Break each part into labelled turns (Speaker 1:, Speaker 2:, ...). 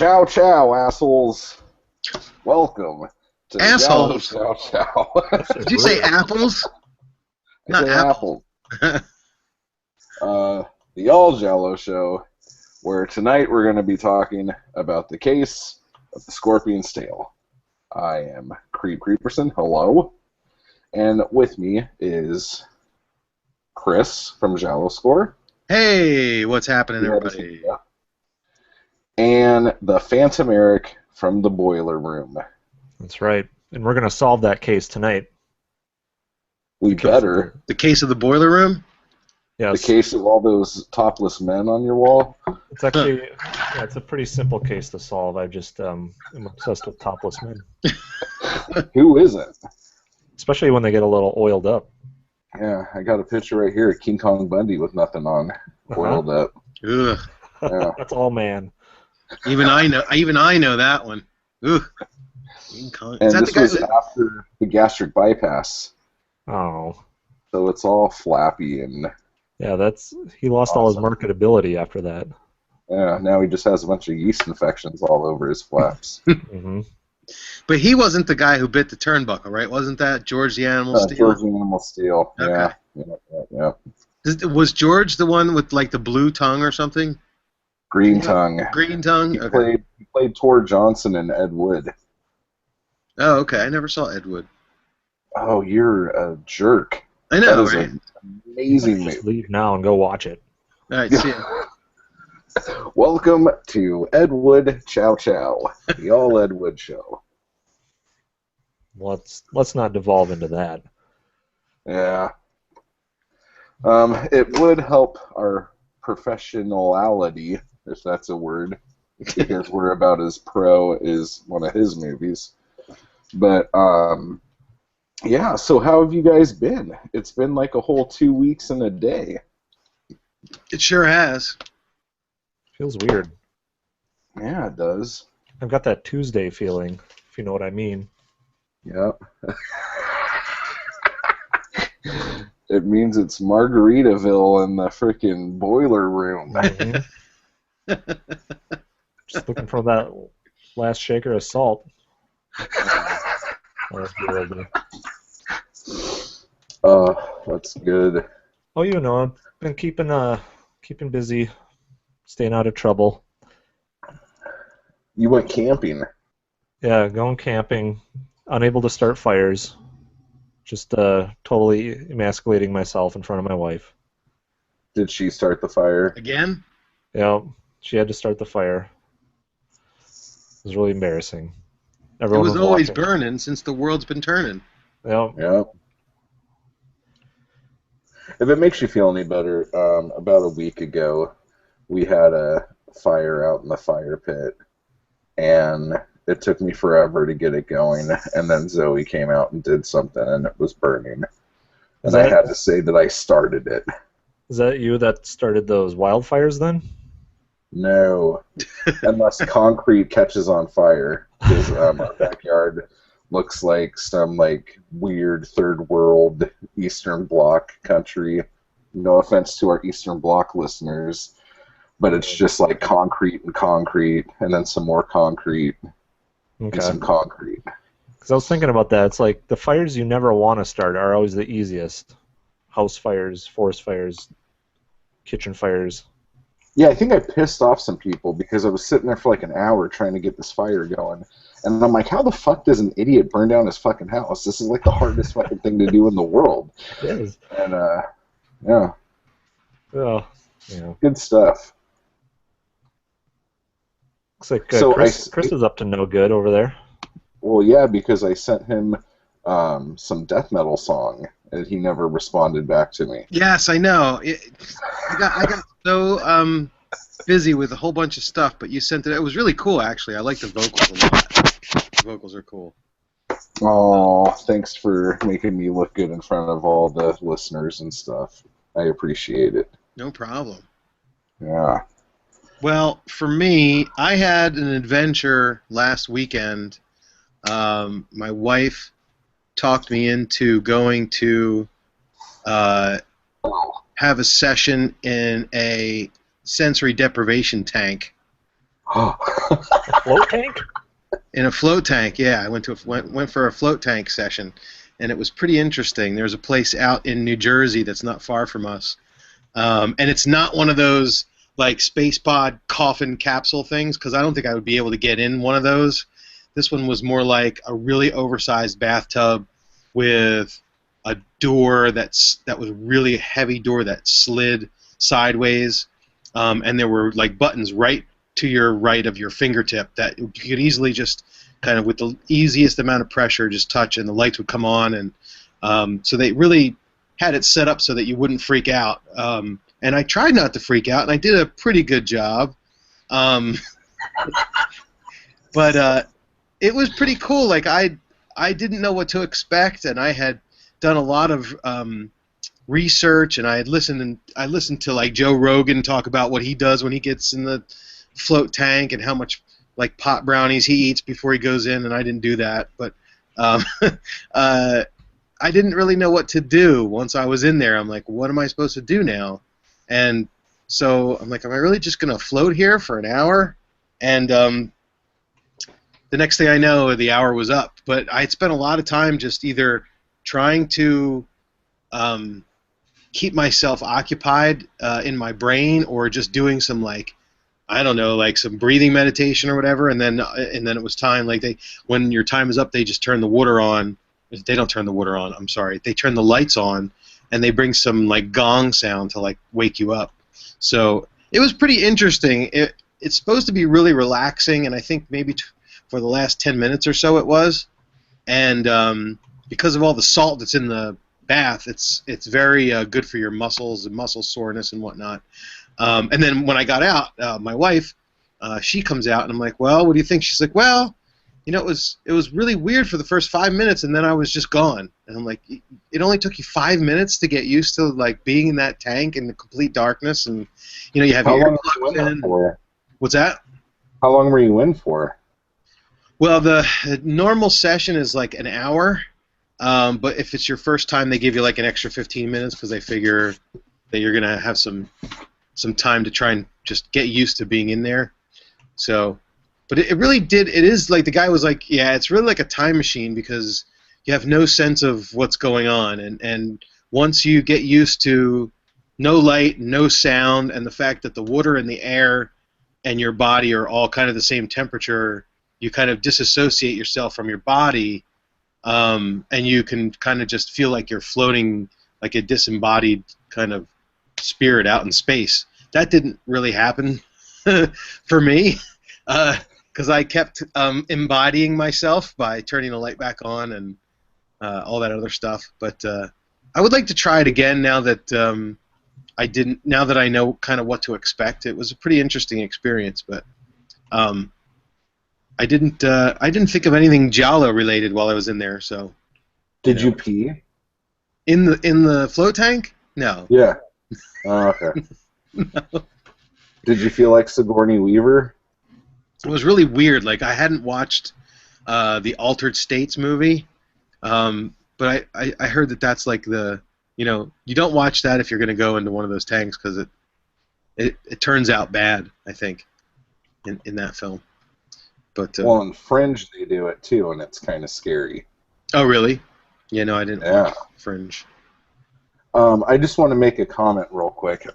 Speaker 1: Ciao, ciao, assholes. Welcome to the Giallo
Speaker 2: Assholes.
Speaker 1: Ciao, ciao.
Speaker 2: Did you say apples?
Speaker 1: I
Speaker 2: Not
Speaker 1: say
Speaker 2: apples.
Speaker 1: apple. The All Giallo Show, where tonight we're going to be talking about the case of the Scorpion's Tail. I am Creep Creeperson. Hello. And with me is Chris from Giallo Score.
Speaker 2: Hey, what's happening, everybody?
Speaker 1: And the Phantom Erik from the Boiler Room.
Speaker 3: That's right. And we're going to solve that case tonight.
Speaker 1: We better.
Speaker 2: The case of the boiler room?
Speaker 1: The
Speaker 3: Yes.
Speaker 1: case of all those topless men on your wall?
Speaker 3: It's actually, yeah, it's a pretty simple case to solve. I just am obsessed with topless men.
Speaker 1: Who isn't?
Speaker 3: Especially when they get a little oiled up.
Speaker 1: Yeah, I got a picture right here of King Kong Bundy with nothing on, oiled up.
Speaker 2: Ugh.
Speaker 1: Yeah.
Speaker 3: That's all man.
Speaker 2: Even I know that one. Ugh.
Speaker 1: And this was after the gastric bypass,
Speaker 3: Oh.
Speaker 1: so it's all flappy and
Speaker 3: Yeah, he lost all his marketability after that.
Speaker 1: yeah. Now he just has a bunch of yeast infections all over his flaps.
Speaker 3: Mm-hmm.
Speaker 2: But he wasn't the guy who bit the turnbuckle, right? Wasn't that George the Animal Steel?
Speaker 1: George the Animal Steel.
Speaker 2: Okay.
Speaker 1: Yeah.
Speaker 2: Was George the one with like the blue tongue or something?
Speaker 1: Green tongue.
Speaker 2: Green tongue?
Speaker 1: He played Tor Johnson and Ed Wood.
Speaker 2: Oh, okay. I never saw Ed Wood.
Speaker 1: Oh, you're a jerk.
Speaker 2: I know,
Speaker 1: that is
Speaker 2: right?
Speaker 1: an amazing movie.
Speaker 3: Just leave now and go watch it.
Speaker 2: All right, see ya.
Speaker 1: Welcome to Ed Wood Ciao Ciao, the All Ed Wood Show.
Speaker 3: Let's not devolve into that.
Speaker 1: Yeah. It would help our professionality, if that's a word, because we're about as pro as one of his movies. But, yeah, so how have you guys been? It's been like a whole 2 weeks and a day.
Speaker 2: It sure has.
Speaker 3: Feels weird.
Speaker 1: Yeah, it does.
Speaker 3: I've got that Tuesday feeling, if you know what I mean.
Speaker 1: Yep. It means it's Margaritaville in the frickin' boiler room.
Speaker 3: Mm-hmm. Just looking for that last shaker of salt.
Speaker 1: That's good.
Speaker 3: Oh, you know, I've been keeping busy, staying out of trouble.
Speaker 1: You went camping.
Speaker 3: Yeah, going camping, unable to start fires, just totally emasculating myself in front of my wife.
Speaker 1: Did she start the fire?
Speaker 2: Again?
Speaker 3: Yeah, she had to start the fire. It was really embarrassing.
Speaker 2: It
Speaker 3: Everyone
Speaker 2: was always
Speaker 3: watching.
Speaker 2: burning since the world's been turning.
Speaker 3: Yeah.
Speaker 1: Yep. If it makes you feel any better, about a week ago, we had a fire out in the fire pit, and it took me forever to get it going, and then Zoe came out and did something, and it was burning. And I had to say that I started it.
Speaker 3: Is that you that started those wildfires then?
Speaker 1: No, unless concrete catches on fire, because our backyard looks like some weird third world Eastern Bloc country. No offense to our Eastern Bloc listeners, but it's just like concrete, and then some more concrete, and some concrete.
Speaker 3: Because I was thinking about that. It's like the fires you never want to start are always the easiest. House fires, forest fires, kitchen fires.
Speaker 1: Yeah, I think I pissed off some people because I was sitting there for like an hour trying to get this fire going. And I'm like, how the fuck does an idiot burn down his fucking house? This is like the hardest fucking thing to do in the world.
Speaker 3: It is.
Speaker 1: And, yeah.
Speaker 3: Oh, yeah.
Speaker 1: Good stuff.
Speaker 3: Looks like
Speaker 1: So
Speaker 3: Chris is up to no good over there.
Speaker 1: Well, yeah, because I sent him some death metal song, and he never responded back to me.
Speaker 2: Yes, I know. I got so busy with a whole bunch of stuff, but you sent it. It was really cool, actually. I like the vocals a lot. The vocals are cool.
Speaker 1: Oh, thanks for making me look good in front of all the listeners and stuff. I appreciate it.
Speaker 2: No problem.
Speaker 1: Yeah.
Speaker 2: Well, for me, I had an adventure last weekend. My wife talked me into going to have a session in a sensory deprivation tank
Speaker 3: Float tank?
Speaker 2: In a float tank, yeah. I went for a float tank session, and it was pretty interesting. There's a place out in New Jersey that's not far from us, and it's not one of those like space pod coffin capsule things, because I don't think I would be able to get in one of those. This one was more like a really oversized bathtub with a door that was a really heavy door that slid sideways, and there were like buttons right to your right of your fingertip that you could easily just kind of with the easiest amount of pressure just touch, and the lights would come on, and so they really had it set up so that you wouldn't freak out. And I tried not to freak out, and I did a pretty good job. But it was pretty cool. Like I didn't know what to expect, and I had done a lot of research, and I listened to like Joe Rogan talk about what he does when he gets in the float tank and how much like pot brownies he eats before he goes in, and I didn't do that, but I didn't really know what to do once I was in there. I'm like, what am I supposed to do now? And so I'm like, am I really just going to float here for an hour? And the next thing I know, the hour was up. But I had spent a lot of time just either trying to keep myself occupied in my brain, or just doing some like, I don't know, like some breathing meditation or whatever. And then it was time. Like when your time is up, they just turn the water on. They don't turn the water on. I'm sorry. They turn the lights on, and they bring some like gong sound to like wake you up. So it was pretty interesting. It's supposed to be really relaxing, and I think maybe for the last 10 minutes or so it was. And because of all the salt that's in the bath, it's very good for your muscles and muscle soreness and whatnot. And then when I got out, my wife, she comes out, and I'm like, well, what do you think? She's like, well, you know, it was really weird for the first 5 minutes, and then I was just gone. And I'm like, it only took you 5 minutes to get used to like being in that tank in the complete darkness, and you know you have your earplugs in.
Speaker 1: For?
Speaker 2: What's that?
Speaker 1: How long were you in for?
Speaker 2: Well, the normal session is like an hour, but if it's your first time, they give you like an extra 15 minutes because they figure that you're gonna have some time to try and just get used to being in there. So. But it really did. It is like the guy was like, yeah, it's really like a time machine because you have no sense of what's going on, and once you get used to no light, no sound, and the fact that the water and the air and your body are all kind of the same temperature, you kind of disassociate yourself from your body, and you can kind of just feel like you're floating like a disembodied kind of spirit out in space. That didn't really happen for me. Because I kept embodying myself by turning the light back on and all that other stuff. But I would like to try it again now that Now that I know kind of what to expect. It was a pretty interesting experience, but I didn't think of anything Giallo related while I was in there. So.
Speaker 1: Did you pee?
Speaker 2: In the float tank? No.
Speaker 1: Yeah. Oh, okay.
Speaker 2: No.
Speaker 1: Did you feel like Sigourney Weaver?
Speaker 2: It was really weird. Like I hadn't watched the Altered States movie, but I heard that that's like you don't watch that if you're going to go into one of those tanks because it turns out bad. I think in that film. But
Speaker 1: well, in Fringe they do it too, and it's kind of scary.
Speaker 2: Oh really? Yeah, no, I didn't watch Fringe.
Speaker 1: I just want to make a comment real quick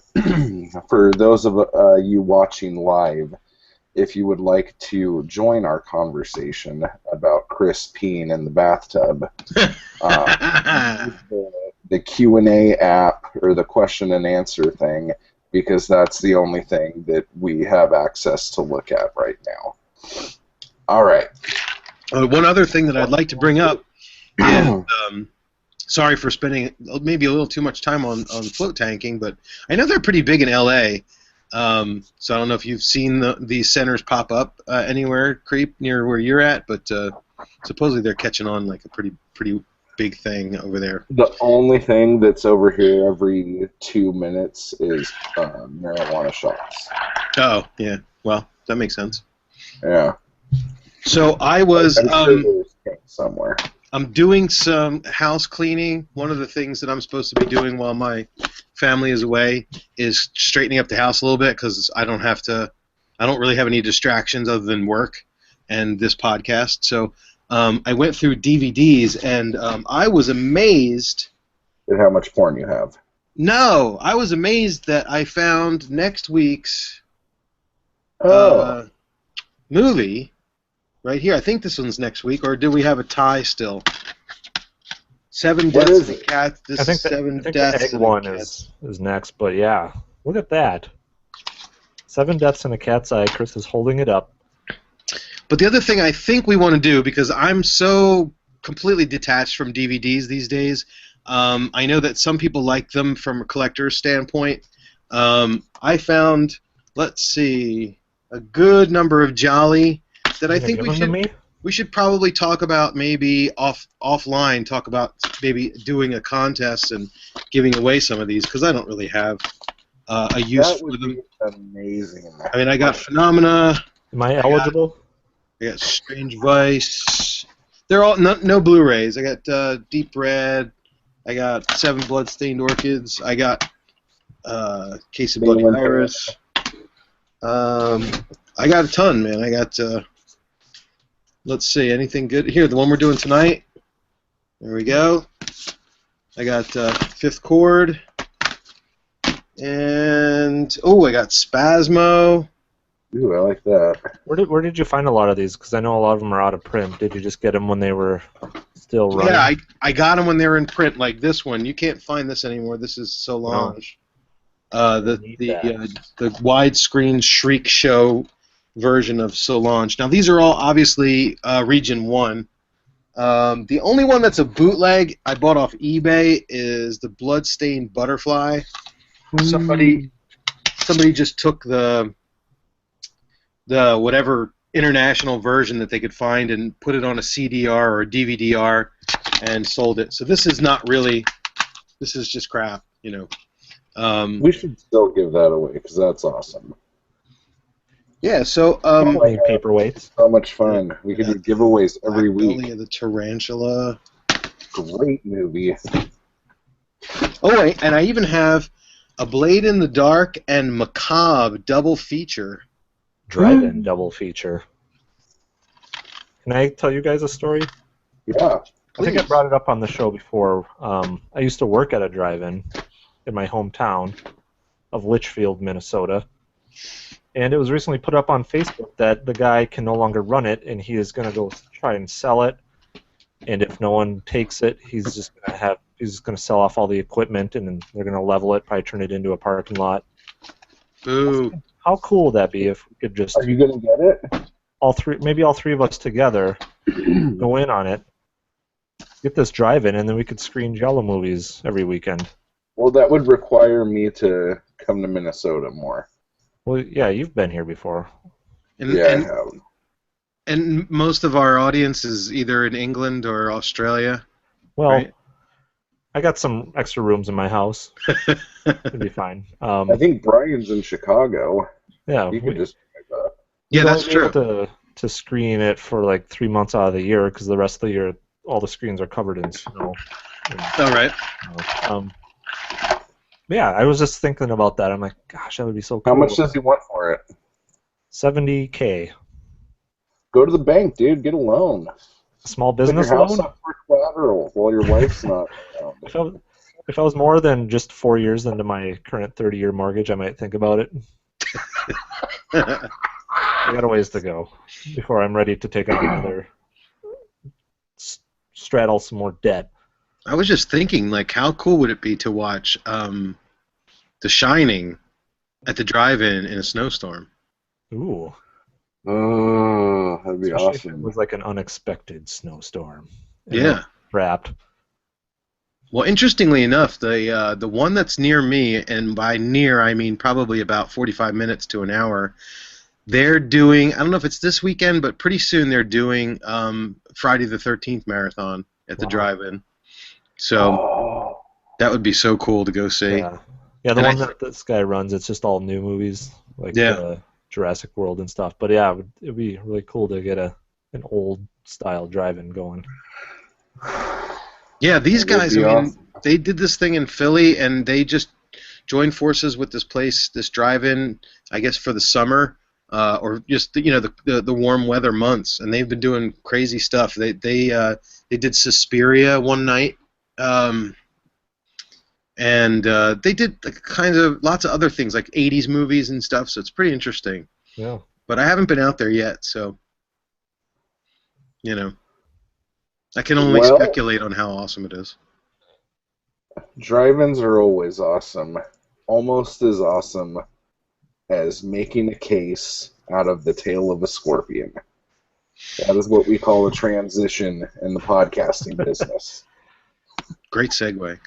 Speaker 1: for those of you watching live. If you would like to join our conversation about Chris peeing in the bathtub, the Q&A app or the question and answer thing, because that's the only thing that we have access to look at right now. All right.
Speaker 2: One other thing that I'd like to bring up is, sorry for spending maybe a little too much time on float tanking, but I know they're pretty big in L.A., so I don't know if you've seen these centers pop up anywhere, Creep, near where you're at, but supposedly they're catching on like a pretty big thing over there.
Speaker 1: The only thing that's over here every 2 minutes is marijuana shops.
Speaker 2: Oh, yeah. Well, that makes sense.
Speaker 1: Yeah.
Speaker 2: So I was
Speaker 1: somewhere.
Speaker 2: I'm doing some house cleaning. One of the things that I'm supposed to be doing while my family is away is straightening up the house a little bit because I don't have to I don't really have any distractions other than work and this podcast. So I went through DVDs, and I was amazed.
Speaker 1: At how much porn you have.
Speaker 2: No, I was amazed that I found next week's movie right here. I think this one's next week, or do we have a tie still? Seven Deaths in a Cat. This is Seven Deaths
Speaker 3: the egg
Speaker 2: in
Speaker 3: one
Speaker 2: a Cat.
Speaker 3: is next, but yeah, look at that. 7 Deaths in a Cat's Eye. Chris is holding it up.
Speaker 2: But the other thing I think we want to do, because I'm so completely detached from DVDs these days, I know that some people like them from a collector's standpoint. I found, let's see, a good number of Jolly that I think we should probably talk about, maybe offline, talk about maybe doing a contest and giving away some of these, because I don't really have a use for them.
Speaker 1: Amazing.
Speaker 2: I mean, I got Phenomena.
Speaker 3: Am I eligible?
Speaker 2: I got Strange Vice. They're all no Blu-rays. I got Deep Red. I got 7 Bloodstained Orchids. I got Case of Bloody Iris. I got a ton, man. I got, let's see, anything good? Here, the one we're doing tonight. There we go. I got Fifth Chord. And, I got Spasmo.
Speaker 1: Ooh, I like that.
Speaker 3: Where did you find a lot of these? Because I know a lot of them are out of print. Did you just get them when they were still running?
Speaker 2: Yeah, I got them when they were in print, like this one. You can't find this anymore. This is Solange. The widescreen Shriek Show version of Solange. Now, these are all obviously Region 1. The only one that's a bootleg I bought off eBay is the Bloodstained Butterfly. Somebody just took the whatever international version that they could find and put it on a CDR or a DVD-R and sold it. So this is not really, this is just crap, you know.
Speaker 1: We should still give that away because that's awesome.
Speaker 2: Yeah, so
Speaker 3: paperweights.
Speaker 1: So much fun. We could do giveaways every week.
Speaker 2: Belly of the Tarantula.
Speaker 1: Great movie.
Speaker 2: Oh, wait, and I even have A Blade in the Dark and Macabre double feature.
Speaker 3: Drive-in double feature. Can I tell you guys a story?
Speaker 1: Yeah.
Speaker 3: I think I brought it up on the show before. I used to work at a drive-in in my hometown of Litchfield, Minnesota. And it was recently put up on Facebook that the guy can no longer run it, and he is going to go try and sell it. And if no one takes it, he's just going to sell off all the equipment, and then they're going to level it, probably turn it into a parking lot.
Speaker 2: Boo.
Speaker 3: How cool would that be if we could just...
Speaker 1: Are you going to get it?
Speaker 3: Maybe all three of us together go in on it, get this drive-in, and then we could screen Giallo movies every weekend.
Speaker 1: Well, that would require me to come to Minnesota more.
Speaker 3: Well, yeah, you've been here before.
Speaker 1: I have.
Speaker 2: And most of our audience is either in England or Australia.
Speaker 3: Well,
Speaker 2: right?
Speaker 3: I got some extra rooms in my house. It'd be fine.
Speaker 1: I think Brian's in Chicago.
Speaker 3: Yeah,
Speaker 1: You could just pick that.
Speaker 2: Yeah, that's true.
Speaker 3: To screen it for like 3 months out of the year, because the rest of the year all the screens are covered in snow.
Speaker 2: All right.
Speaker 3: Yeah, I was just thinking about that. I'm like, gosh, that would be so cool.
Speaker 1: How much does he want for it?
Speaker 3: $70K.
Speaker 1: Go to the bank, dude. Get a loan.
Speaker 3: Small business
Speaker 1: Put your house
Speaker 3: loan?
Speaker 1: up for collateral while your wife's not around.
Speaker 3: If I was more than just 4 years into my current 30-year mortgage, I might think about it. I got a ways to go before I'm ready to take on another, straddle some more debt.
Speaker 2: I was just thinking, like, how cool would it be to watch The Shining at the drive-in in a snowstorm?
Speaker 3: Ooh.
Speaker 1: Oh, that'd be
Speaker 3: Especially
Speaker 1: awesome.
Speaker 3: if it was like an unexpected snowstorm.
Speaker 2: Yeah.
Speaker 3: Wrapped.
Speaker 2: Well, interestingly enough, the one that's near me, and by near I mean probably about 45 minutes to an hour, they're doing, I don't know if it's this weekend, but pretty soon they're doing Friday the 13th marathon at the drive-in. So that would be so cool to go see.
Speaker 3: Yeah, the one that this guy runs, it's just all new movies, like Jurassic World and stuff. But yeah, it'd be really cool to get an old-style drive-in going.
Speaker 2: Yeah, these guys, I mean, they did this thing in Philly, and they just joined forces with this place, this drive-in, I guess for the summer, or just the warm weather months, and they've been doing crazy stuff. They did Suspiria one night, and they did kind of lots of other things like 80s movies and stuff. So it's pretty interesting.
Speaker 3: Yeah.
Speaker 2: But I haven't been out there yet, so I can only
Speaker 1: Well,
Speaker 2: speculate on how awesome it is.
Speaker 1: drive-ins are always awesome. Almost as awesome as making a case out of the tail of a scorpion. That is what we call a transition in the podcasting business.
Speaker 2: Great segue.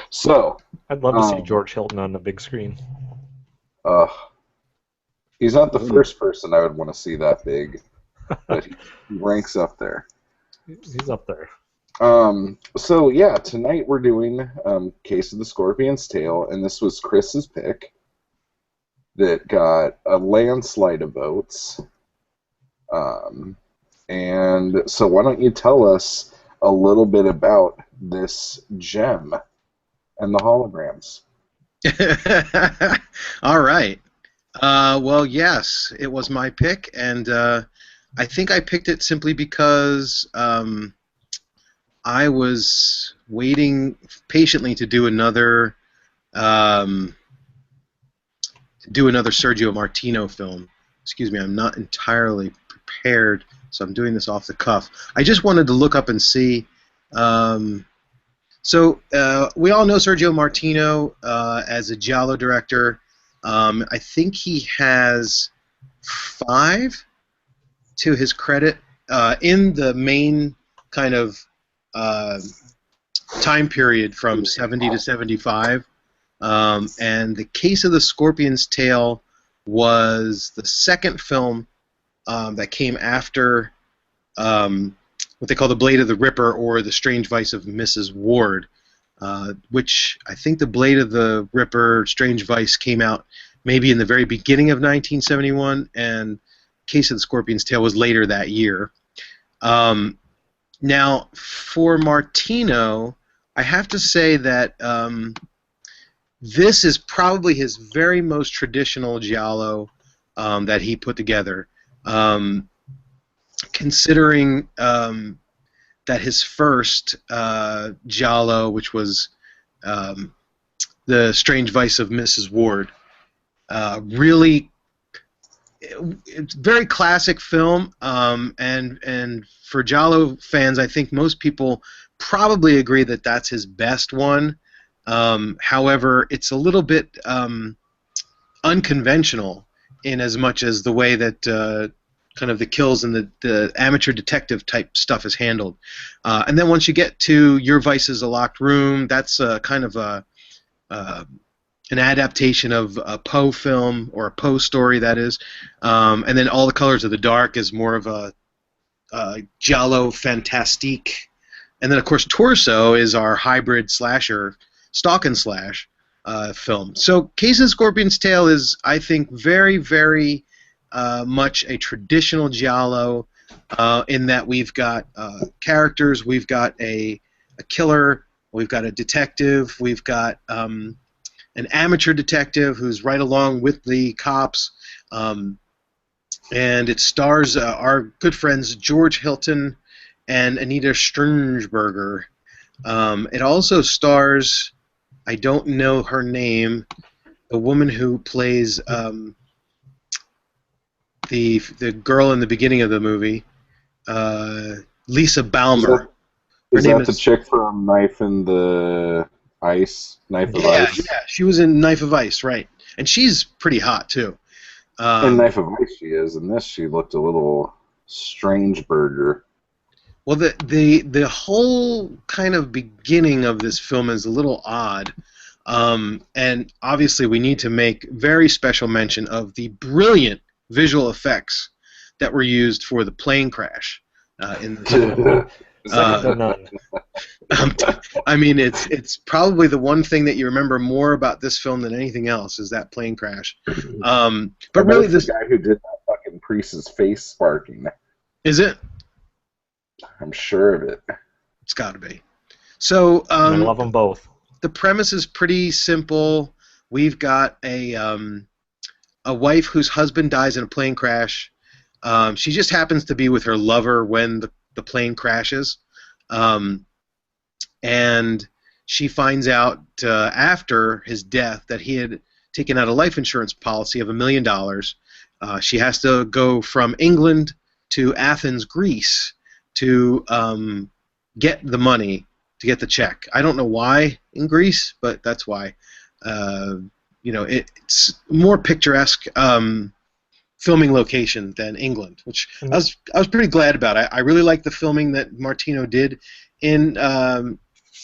Speaker 1: So,
Speaker 3: I'd love to see George Hilton on the big screen.
Speaker 1: he's not the first person I would want to see that big, but he ranks up there.
Speaker 3: He's up there.
Speaker 1: So yeah, tonight we're doing Case of the Scorpion's Tail, and this was Chris's pick that got a landslide of votes. And so why don't you tell us a little bit about this gem and the holograms?
Speaker 2: All right. Well, yes, it was my pick, and I think I picked it simply because I was waiting patiently to do another Sergio Martino film. Excuse me, I'm not entirely prepared, so I'm doing this off the cuff. I just wanted to look up and see. So we all know Sergio Martino as a Giallo director. I think he has 5 to his credit in the main kind of time period from 70 to 75. And The Case of the Scorpion's Tail was the second film that came after what they call The Blade of the Ripper or The Strange Vice of Mrs. Ward, which I think The Blade of the Ripper, Strange Vice came out maybe in the very beginning of 1971, and Case of the Scorpion's Tail was later that year. Now, for Martino, I have to say that this is probably his very most traditional Giallo that he put together. Considering that his first Giallo, which was The Strange Vice of Mrs. Ward, really, it's a very classic film, and for Giallo fans, I think most people probably agree that that's his best one. However, it's a little bit unconventional in as much as the way that kind of the kills and the amateur detective type stuff is handled. And then once you get to Your Vice is a Locked Room, that's kind of an adaptation of a Poe film, or a Poe story, that is. And then All the Colors of the Dark is more of a Giallo fantastique. And then, of course, Torso is our hybrid slasher, stalk and slash film. So Case of the Scorpion's Tail is, I think, very, very much a traditional Giallo in that we've got characters, we've got a killer, we've got a detective, we've got an amateur detective who's right along with the cops, and it stars our good friends George Hilton and Anita Sternberger. It also stars, I don't know her name, the woman who plays the girl in the beginning of the movie, Lisa Balmer.
Speaker 1: Is that the chick from Knife in the Ice? Knife of Ice?
Speaker 2: Yeah, she was in Knife of Ice, right. And she's pretty hot, too.
Speaker 1: In Knife of Ice she is. In this she looked a little strange burger.
Speaker 2: Well, the whole kind of beginning of this film is a little odd. And obviously we need to make very special mention of the brilliant visual effects that were used for the plane crash in this film. I mean, it's probably the one thing that you remember more about this film than anything else is that plane crash. But really, this
Speaker 1: guy who did that fucking priest's face sparking.
Speaker 2: Is it?
Speaker 1: I'm sure of it.
Speaker 2: It's got to be. So
Speaker 3: I love them both.
Speaker 2: The premise is pretty simple. We've got a a wife whose husband dies in a plane crash. She just happens to be with her lover when the plane crashes. And she finds out after his death that he had taken out a life insurance policy of $1 million. She has to go from England to Athens, Greece, to get the money, to get the check. I don't know why in Greece, but that's why. It's more picturesque filming location than England, which I was pretty glad about. I really liked the filming that Martino did in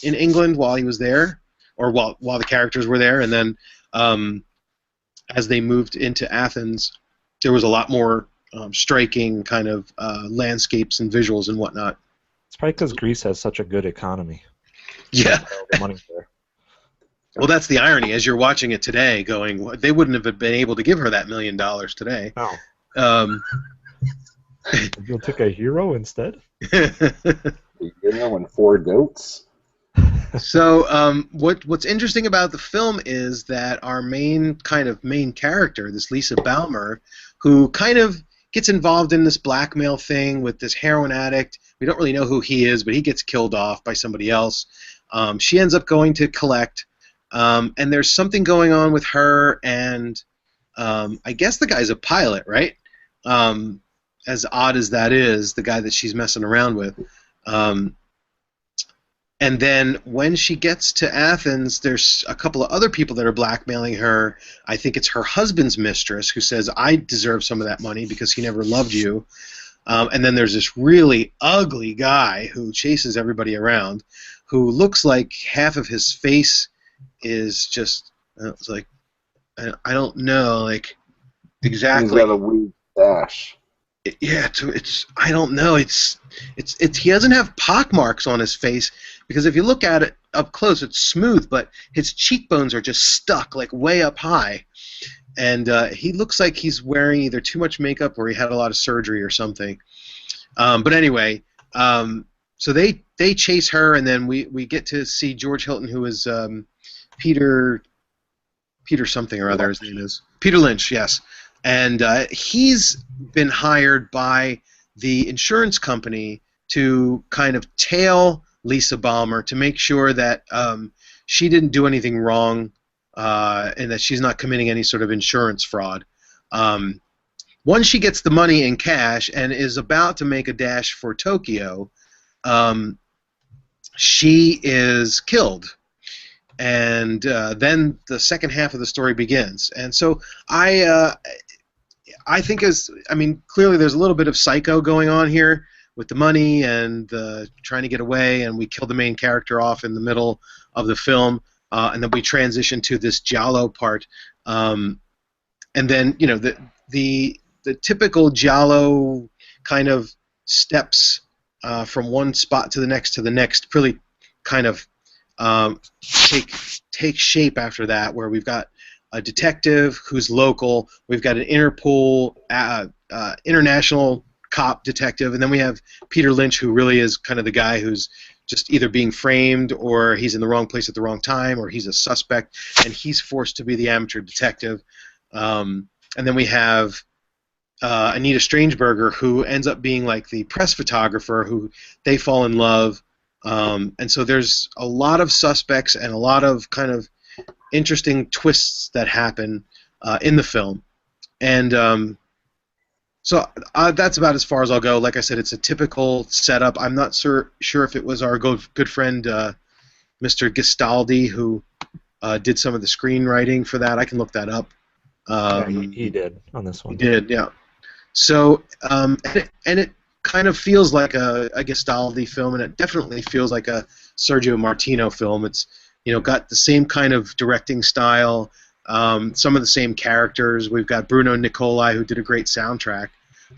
Speaker 2: England while he was there, or while the characters were there, and then as they moved into Athens, there was a lot more striking kind of landscapes and visuals and whatnot.
Speaker 3: It's probably because Greece has such a good economy.
Speaker 2: Yeah.
Speaker 3: All the money there.
Speaker 2: Well, that's the irony. As you're watching it today, going, they wouldn't have been able to give her that $1 million today.
Speaker 3: No. You'll take a hero instead?
Speaker 1: A hero and 4 goats?
Speaker 2: So what's interesting about the film is that our main character, this Lisa Balmer, who kind of gets involved in this blackmail thing with this heroin addict. We don't really know who he is, but he gets killed off by somebody else. She ends up going to collect, and there's something going on with her and I guess the guy's a pilot, right? As odd as that is, the guy that she's messing around with. And then when she gets to Athens, there's a couple of other people that are blackmailing her. I think it's her husband's mistress who says, I deserve some of that money because he never loved you. And then there's this really ugly guy who chases everybody around, who looks like half of his face is just, it's like, I don't know, like, exactly.
Speaker 1: He's got a weird dash.
Speaker 2: Yeah, it's I don't know. It's he doesn't have pock marks on his face because if you look at it up close, it's smooth, but his cheekbones are just stuck like way up high, and he looks like he's wearing either too much makeup or he had a lot of surgery or something. But anyway, so they chase her, and then we get to see George Hilton, who is Peter something or other. His name is Peter Lynch. Yes. And he's been hired by the insurance company to kind of tail Lisa Balmer to make sure that she didn't do anything wrong and that she's not committing any sort of insurance fraud. Once she gets the money in cash and is about to make a dash for Tokyo, she is killed. And then the second half of the story begins. And so I think clearly there's a little bit of Psycho going on here with the money and trying to get away, and we kill the main character off in the middle of the film, and then we transition to this Giallo part, and then the typical Giallo kind of steps from one spot to the next really kind of take shape after that, where we've got a detective who's local, we've got an Interpol international cop detective, and then we have Peter Lynch, who really is kind of the guy who's just either being framed or he's in the wrong place at the wrong time or he's a suspect, and he's forced to be the amateur detective. And then we have Anita Strangeberger, who ends up being like the press photographer, who they fall in love. And so there's a lot of suspects and a lot of kind of interesting twists that happen in the film. And so that's about as far as I'll go. Like I said, it's a typical setup. I'm not sure if it was our good friend Mr. Gestaldi who did some of the screenwriting for that. I can look that up.
Speaker 3: Yeah, he did on this one.
Speaker 2: He did, yeah. So, and it kind of feels like a Gestaldi film, and it definitely feels like a Sergio Martino film. It's got the same kind of directing style, some of the same characters. We've got Bruno Nicolai, who did a great soundtrack.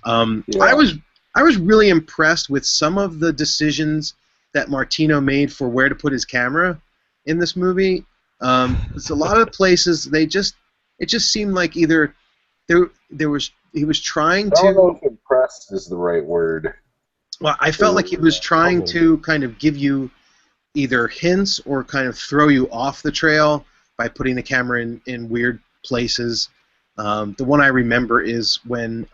Speaker 2: I was really impressed with some of the decisions that Martino made for where to put his camera in this movie. It's a lot of places it just seemed like either he was trying to.
Speaker 1: I don't know if impressed is the right word.
Speaker 2: Well, I felt like he was trying to kind of give you either hints or kind of throw you off the trail by putting the camera in weird places. The one I remember is when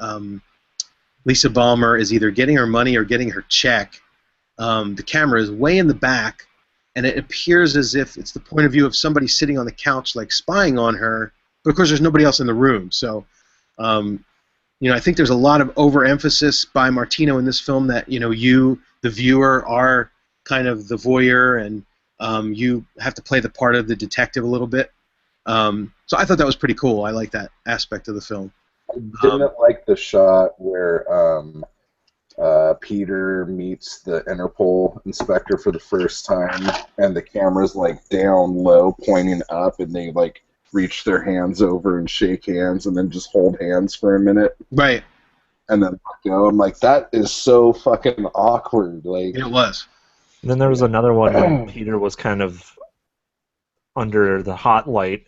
Speaker 2: Lisa Balmer is either getting her money or getting her check. The camera is way in the back, and it appears as if it's the point of view of somebody sitting on the couch, like spying on her. But of course, there's nobody else in the room. So, I think there's a lot of overemphasis by Martino in this film that you, the viewer, are kind of the voyeur, and you have to play the part of the detective a little bit. So I thought that was pretty cool. I like that aspect of the film.
Speaker 1: I didn't like the shot where Peter meets the Interpol inspector for the first time, and the camera's like down low, pointing up, and they like reach their hands over and shake hands, and then just hold hands for a minute.
Speaker 2: Right.
Speaker 1: And then go. I'm like, that is so fucking awkward. Like
Speaker 2: it was.
Speaker 3: And then there was another one when Peter was kind of under the hot light,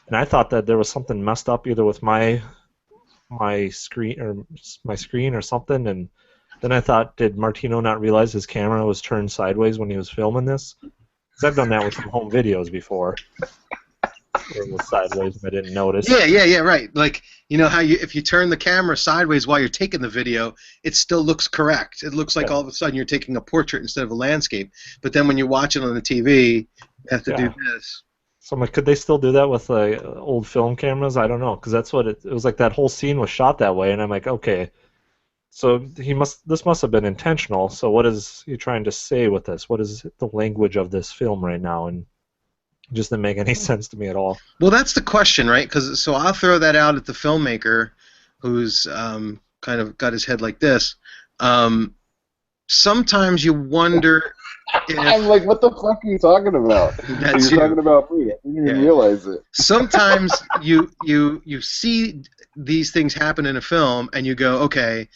Speaker 3: and I thought that there was something messed up either with my screen or something, and then I thought, did Martino not realize his camera was turned sideways when he was filming this? Because I've done that with some home videos before. Where it was sideways and I didn't notice.
Speaker 2: Yeah, right. Like, how if you turn the camera sideways while you're taking the video, it still looks correct. It looks like all of a sudden you're taking a portrait instead of a landscape. But then when you watch it on the TV, you have to do this. So
Speaker 3: I'm like, could they still do that with old film cameras? I don't know, because that's what it was like. That whole scene was shot that way, and I'm like, okay, so this must have been intentional. So what is he trying to say with this? What is the language of this film right now? And it just didn't make any sense to me at all.
Speaker 2: Well, that's the question, right? So I'll throw that out at the filmmaker, who's kind of got his head like this. Sometimes you wonder.
Speaker 1: I'm like, what the fuck are you talking about? You're talking about me. I didn't even realize it.
Speaker 2: Sometimes you see these things happen in a film, and you go, okay,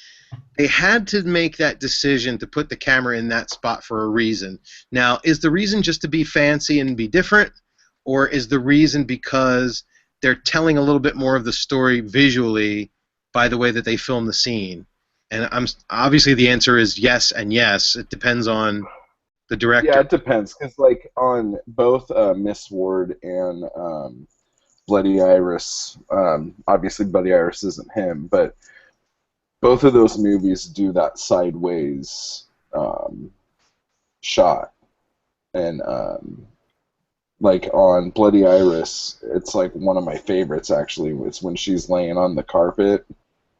Speaker 2: they had to make that decision to put the camera in that spot for a reason. Now, is the reason just to be fancy and be different, or is the reason because they're telling a little bit more of the story visually by the way that they film the scene? And obviously the answer is yes and yes. It depends on the director.
Speaker 1: Yeah, it depends, because like on both Miss Ward and Bloody Iris, obviously Bloody Iris isn't him, but both of those movies do that sideways shot, and like on Bloody Iris, it's like one of my favorites actually. It's when she's laying on the carpet,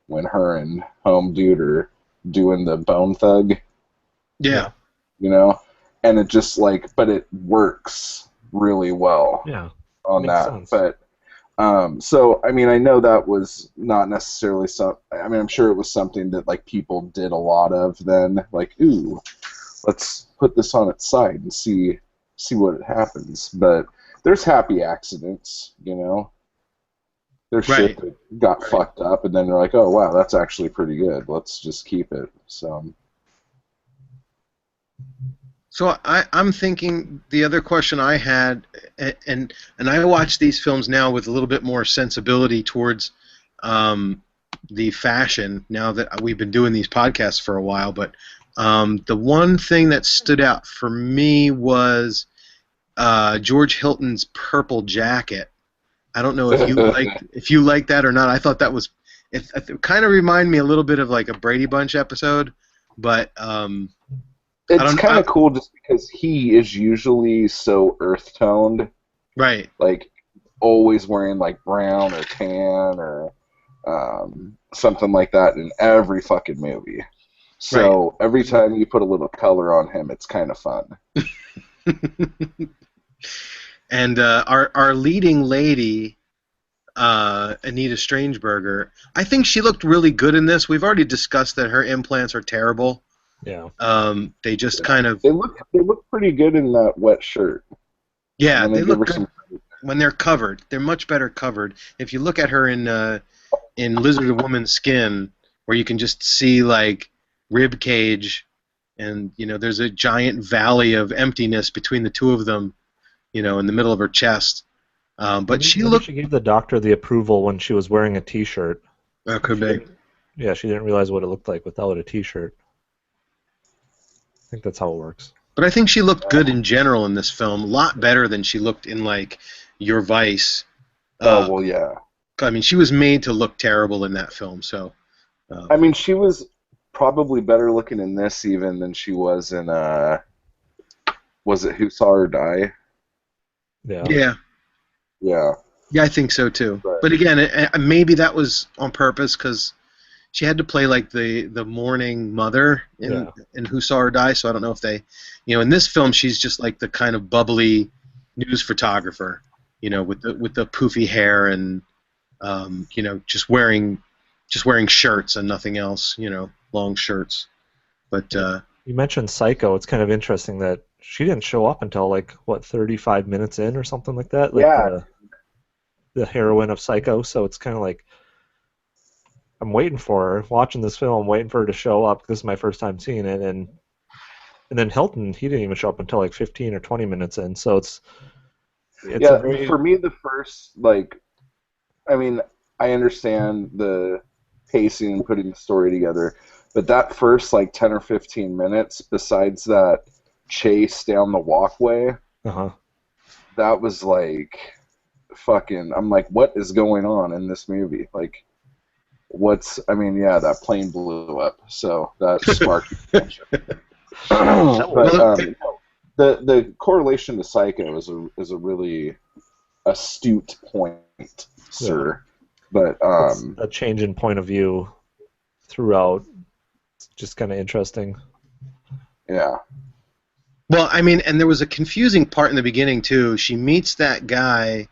Speaker 1: when her and Home Dude are doing the Bone Thug.
Speaker 2: Yeah.
Speaker 1: And it just like, but it works really well.
Speaker 3: Yeah.
Speaker 1: On
Speaker 3: makes
Speaker 1: that,
Speaker 3: sense.
Speaker 1: but. So, I mean, I know that was not necessarily I'm sure it was something that, like, people did a lot of then. Like, ooh, let's put this on its side and see what happens. But there's happy accidents, There's shit that got fucked up, and then they're like, oh, wow, that's actually pretty good. Let's just keep it.
Speaker 2: So I'm thinking the other question I had, and I watch these films now with a little bit more sensibility towards the fashion now that we've been doing these podcasts for a while, but the one thing that stood out for me was George Hilton's purple jacket. I don't know if you like that or not. I thought that was it kind of reminded me a little bit of like a Brady Bunch episode, but
Speaker 1: it's kind of cool just because he is usually so earth-toned.
Speaker 2: Right.
Speaker 1: Like, always wearing, like, brown or tan or something like that in every fucking movie. So every time you put a little color on him, it's kind of fun.
Speaker 2: And our leading lady, Anita Strangeberger, I think she looked really good in this. We've already discussed that her implants are terrible.
Speaker 3: Yeah.
Speaker 2: They just kind of...
Speaker 1: They look pretty good in that wet shirt.
Speaker 2: Yeah, they look good when they're covered. They're much better covered. If you look at her in Lizard Woman Skin, where you can just see, like, rib cage, and, there's a giant valley of emptiness between the two of them, in the middle of her chest. But she
Speaker 3: gave the doctor the approval when she was wearing a T-shirt.
Speaker 2: Oh, could be.
Speaker 3: Yeah, she didn't realize what it looked like without a T-shirt. I think that's how it works.
Speaker 2: But I think she looked good in general in this film, a lot better than she looked in, like, Your Vice.
Speaker 1: Oh, well, yeah.
Speaker 2: I mean, she was made to look terrible in that film. So,
Speaker 1: I mean, she was probably better looking in this even than she was in was it Who Saw Her Die?
Speaker 2: yeah,
Speaker 1: Yeah.
Speaker 2: yeah, I think so too.
Speaker 1: But
Speaker 2: But again, maybe that was on purpose because she had to play like the mourning mother in Who Saw Her Die. So I don't know if they, in this film she's just like the kind of bubbly news photographer, with the poofy hair and just wearing shirts and nothing else, long shirts. But
Speaker 3: you mentioned Psycho. It's kind of interesting that she didn't show up until like 35 minutes in or something like that. Like
Speaker 1: yeah.
Speaker 3: the heroine of Psycho. So it's kind of like I'm waiting for her, watching this film, waiting for her to show up. This is my first time seeing it, and then Hilton, he didn't even show up until like 15 or 20 minutes in. So it's
Speaker 1: yeah.
Speaker 3: a very,
Speaker 1: for me, the first I mean, I understand the pacing and putting the story together, but that first 10 or 15 minutes, besides that chase down the walkway, that was fucking. I'm like, what is going on in this movie? I mean, yeah, that plane blew up, so that sparked attention. But the correlation to Psycho is a really astute point, sir. But
Speaker 3: it's a change in point of view throughout. It's just kind of interesting.
Speaker 1: Yeah.
Speaker 2: Well, I mean, and there was a confusing part in the beginning too. She meets that guy.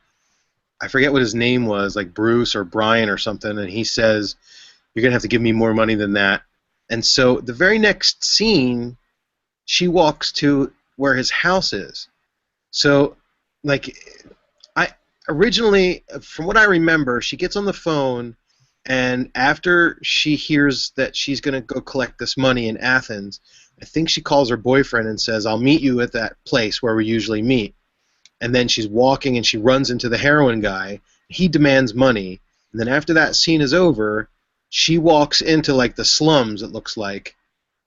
Speaker 2: I forget what his name was, like Bruce or Brian or something, and he says, "You're gonna have to give me more money than that." And so the very next scene, she walks to where his house is. So, originally, from what I remember, she gets on the phone, and after she hears that she's gonna go collect this money in Athens, I think she calls her boyfriend and says, "I'll meet you at that place where we usually meet." And then she's walking and she runs into the heroin guy. He demands money. And then after that scene is over, she walks into the slums, it looks like.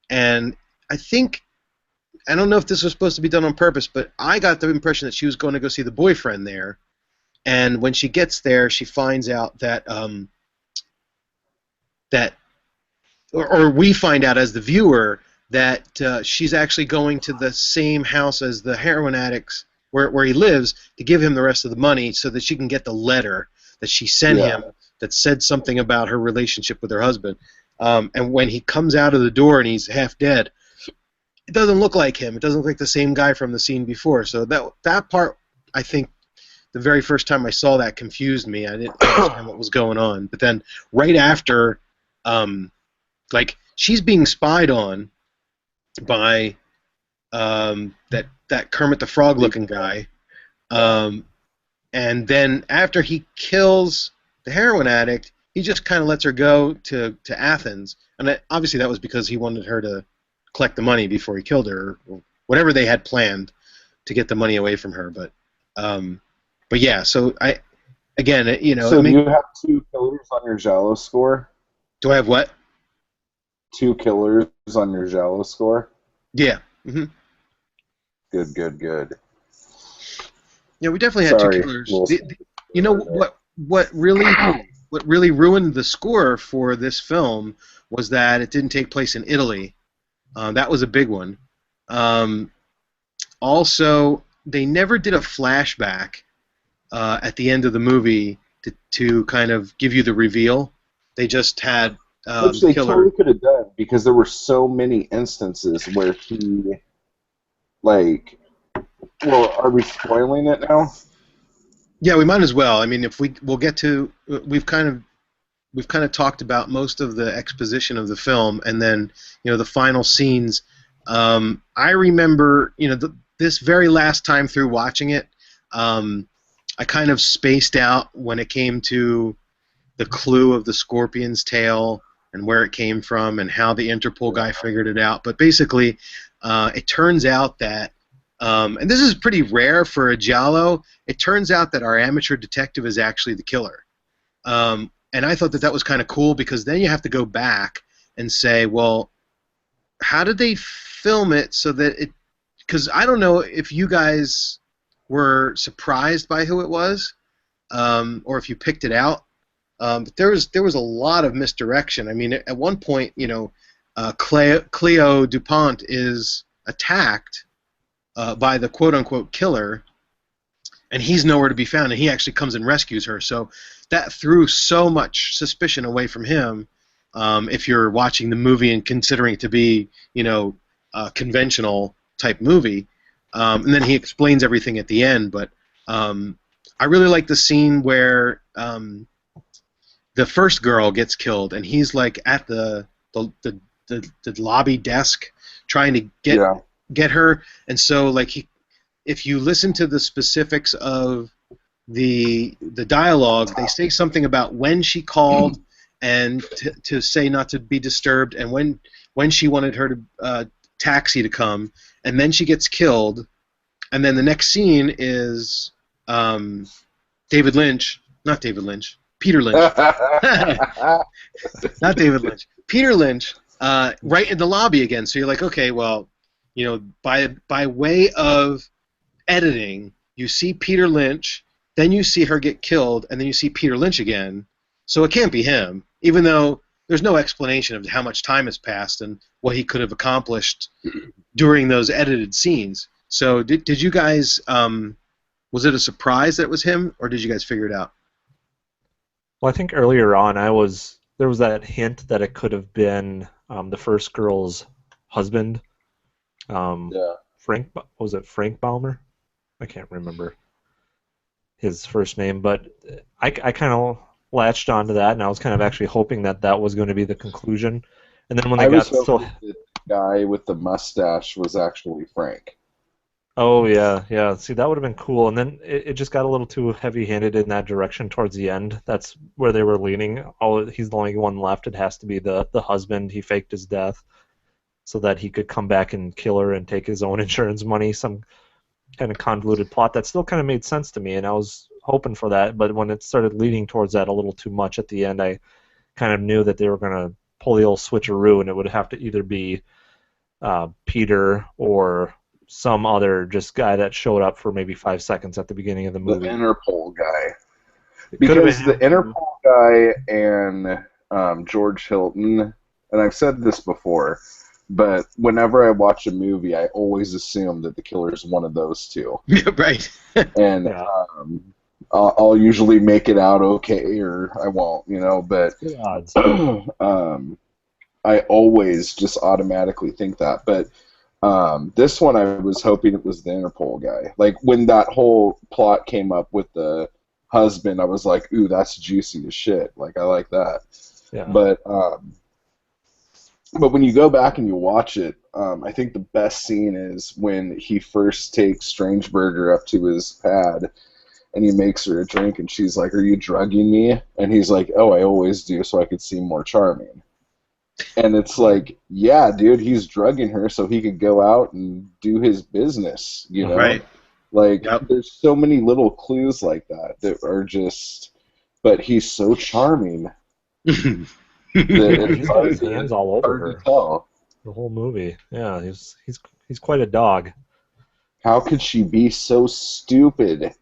Speaker 2: And I don't know if this was supposed to be done on purpose, but I got the impression that she was going to go see the boyfriend there. And when she gets there, she finds out that or we find out as the viewer that she's actually going to the same house as the heroin addicts where he lives to give him the rest of the money so that she can get the letter that she sent him that said something about her relationship with her husband. And when he comes out of the door and he's half dead, it doesn't look like him. It doesn't look like the same guy from the scene before. So that part, I think, the very first time I saw that confused me. I didn't understand what was going on. But then right after, she's being spied on by that Kermit the Frog looking guy, and then after he kills the heroin addict, he just kind of lets her go to Athens, and obviously that was because he wanted her to collect the money before he killed her, or whatever they had planned to get the money away from her. But yeah, so So
Speaker 1: do you have 2 killers on your Giallo score?
Speaker 2: Do I have what?
Speaker 1: 2 killers on your Giallo score?
Speaker 2: Yeah. Mm-hmm.
Speaker 1: Good.
Speaker 2: Yeah, we definitely had 2 killers. What really ruined the score for this film was that it didn't take place in Italy. That was a big one. Also, they never did a flashback at the end of the movie to kind of give you the reveal. They just had
Speaker 1: which they
Speaker 2: killer.
Speaker 1: totally could have done because there were so many instances where he well, are we spoiling it now?
Speaker 2: Yeah, we might as well. I mean, we'll get to we've kind of talked about most of the exposition of the film, and then the final scenes. I remember this very last time through watching it, I kind of spaced out when it came to the clue of the scorpion's tail and where it came from and how the Interpol guy figured it out. But basically, it turns out that, and this is pretty rare for a Giallo, it turns out that our amateur detective is actually the killer. And I thought that was kind of cool because then you have to go back and say, well, how did they film it so that it... Because I don't know if you guys were surprised by who it was, or if you picked it out. But there was a lot of misdirection. I mean, at one point, Cleo DuPont is attacked by the quote-unquote killer, and he's nowhere to be found, and he actually comes and rescues her. So that threw so much suspicion away from him. If you're watching the movie and considering it to be, a conventional type movie, and then he explains everything at the end. But I really like the scene where the first girl gets killed, and he's like at the lobby desk trying to get her, and so like if you listen to the specifics of the dialogue, they say something about when she called and to say not to be disturbed, and when she wanted her to taxi to come, and then she gets killed, and then the next scene is Peter Lynch, not David Lynch, right in the lobby again. So you're like, okay, well, by way of editing, you see Peter Lynch, then you see her get killed, and then you see Peter Lynch again. So it can't be him, even though there's no explanation of how much time has passed and what he could have accomplished during those edited scenes. So did you guys, was it a surprise that it was him, or did you guys figure it out?
Speaker 3: Well, I think earlier on there was that hint that it could have been the first girl's husband. Frank, was it Frank Baumer? I can't remember his first name, but I kind of latched onto that, and I was kind of actually hoping that was going to be the conclusion. And then when they got
Speaker 1: the guy with the mustache was actually Frank.
Speaker 3: Oh yeah. See, that would have been cool, and then it just got a little too heavy-handed in that direction towards the end. That's where they were leaning. He's the only one left. It has to be the husband. He faked his death so that he could come back and kill her and take his own insurance money. Some kind of convoluted plot that still kind of made sense to me, and I was hoping for that. But when it started leading towards that a little too much at the end, I kind of knew that they were going to pull the old switcheroo, and it would have to either be Peter or some other just guy that showed up for maybe 5 seconds at the beginning of the movie.
Speaker 1: The Interpol guy. Because the Interpol guy and George Hilton, and I've said this before, but whenever I watch a movie, I always assume that the killer is one of those two.
Speaker 2: Yeah, right.
Speaker 1: And I'll usually make it out okay, or I won't, but I always just automatically think that. But this one, I was hoping it was the Interpol guy. Like, when that whole plot came up with the husband, I was like, ooh, that's juicy as shit. Like, I like that.
Speaker 3: Yeah.
Speaker 1: But when you go back and you watch it, I think the best scene is when he first takes Strangeburger up to his pad, and he makes her a drink, and she's like, are you drugging me? And he's like, oh, I always do, so I could seem more charming. And it's like, yeah, dude, he's drugging her so he could go out and do his business,
Speaker 2: Right.
Speaker 1: Like, there's so many little clues like that are just, but he's so charming.
Speaker 3: He's got his hands all over her.
Speaker 1: Tell.
Speaker 3: The whole movie. Yeah, he's quite a dog.
Speaker 1: How could she be so stupid?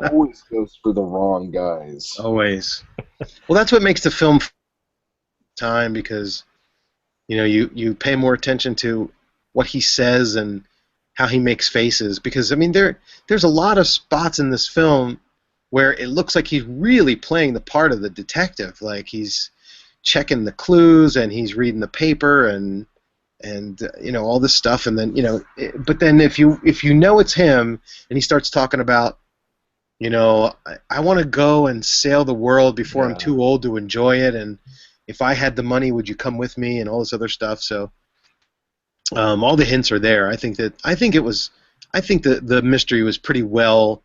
Speaker 1: Always goes for the wrong guys.
Speaker 2: Always. Well, that's what makes the film time, because you pay more attention to what he says and how he makes faces, because I mean there's a lot of spots in this film where it looks like he's really playing the part of the detective, like he's checking the clues and he's reading the paper and all this stuff, and then but then if you know it's him and he starts talking about I want to go and sail the world before I'm too old to enjoy it, and if I had the money, would you come with me, and all this other stuff. So all the hints are there. I think the mystery was pretty well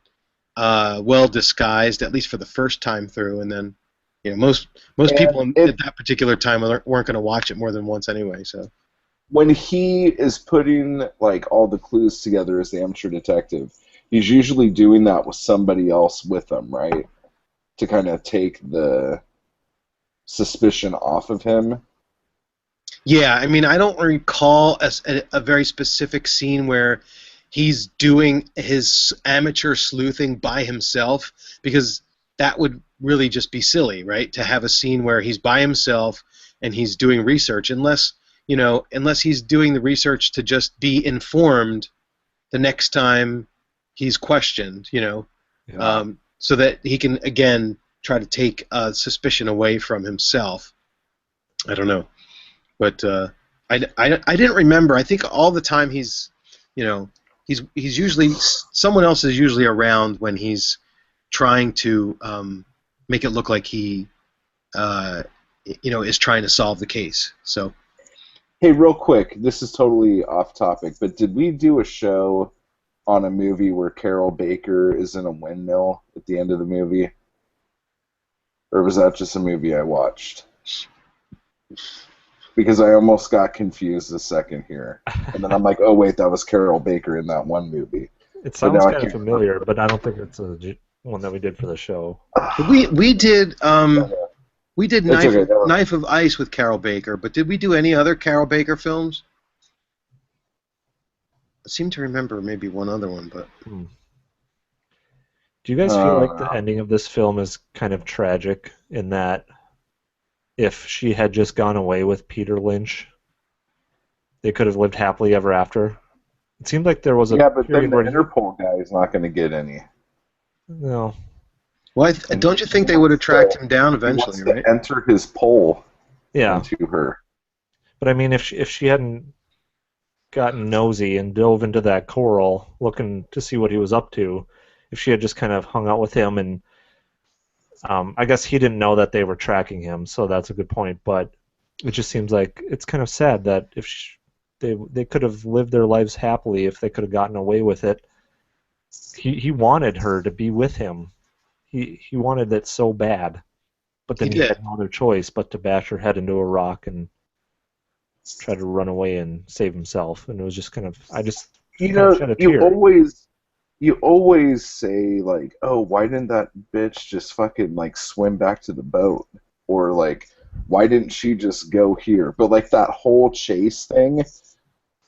Speaker 2: disguised, at least for the first time through, and then most people at that particular time weren't going to watch it more than once anyway. So
Speaker 1: when he is putting like all the clues together as the amateur detective, he's usually doing that with somebody else with him, right? To kind of take the suspicion off of him.
Speaker 2: Yeah, I mean, I don't recall a very specific scene where he's doing his amateur sleuthing by himself, because that would really just be silly, right? To have a scene where he's by himself and he's doing research, unless he's doing the research to just be informed the next time he's questioned,
Speaker 3: Yeah.
Speaker 2: so that he can again try to take suspicion away from himself. I don't know, but I didn't remember. I think all the time he's usually someone else is usually around when he's trying to make it look like he is trying to solve the case. So.
Speaker 1: Hey, real quick, this is totally off topic, but did we do a show on a movie where Carol Baker is in a windmill at the end of the movie? Or was that just a movie I watched? Because I almost got confused a second here. And then I'm like, oh, wait, that was Carol Baker in that one movie.
Speaker 3: It sounds kind of familiar, but I don't think it's one that we did for the show.
Speaker 2: We did Knife,
Speaker 1: okay,
Speaker 2: Knife of Ice with Carol Baker, but did we do any other Carol Baker films? I seem to remember maybe one other one, but...
Speaker 3: Do you guys feel like the ending of this film is kind of tragic in that if she had just gone away with Peter Lynch, they could have lived happily ever after? It seemed like there was a
Speaker 1: but then
Speaker 3: period
Speaker 1: the
Speaker 3: where
Speaker 1: Interpol guy is not going to get any.
Speaker 3: No.
Speaker 2: Well, don't you think they would have tracked him down eventually,
Speaker 1: he
Speaker 2: right?
Speaker 1: To enter his pole into her.
Speaker 3: But I mean, if she hadn't gotten nosy and dove into that coral looking to see what he was up to, if she had just kind of hung out with him and I guess he didn't know that they were tracking him, so that's a good point, but it just seems like it's kind of sad that if they could have lived their lives happily if they could have gotten away with it. He wanted her to be with him. He wanted it so bad, but then he had no other choice but to bash her head into a rock and try to run away and save himself. And it was just kind of, I just shed a tear.
Speaker 1: You always say like, oh, why didn't that bitch just fucking like swim back to the boat, or like, why didn't she just go here? But like that whole chase thing,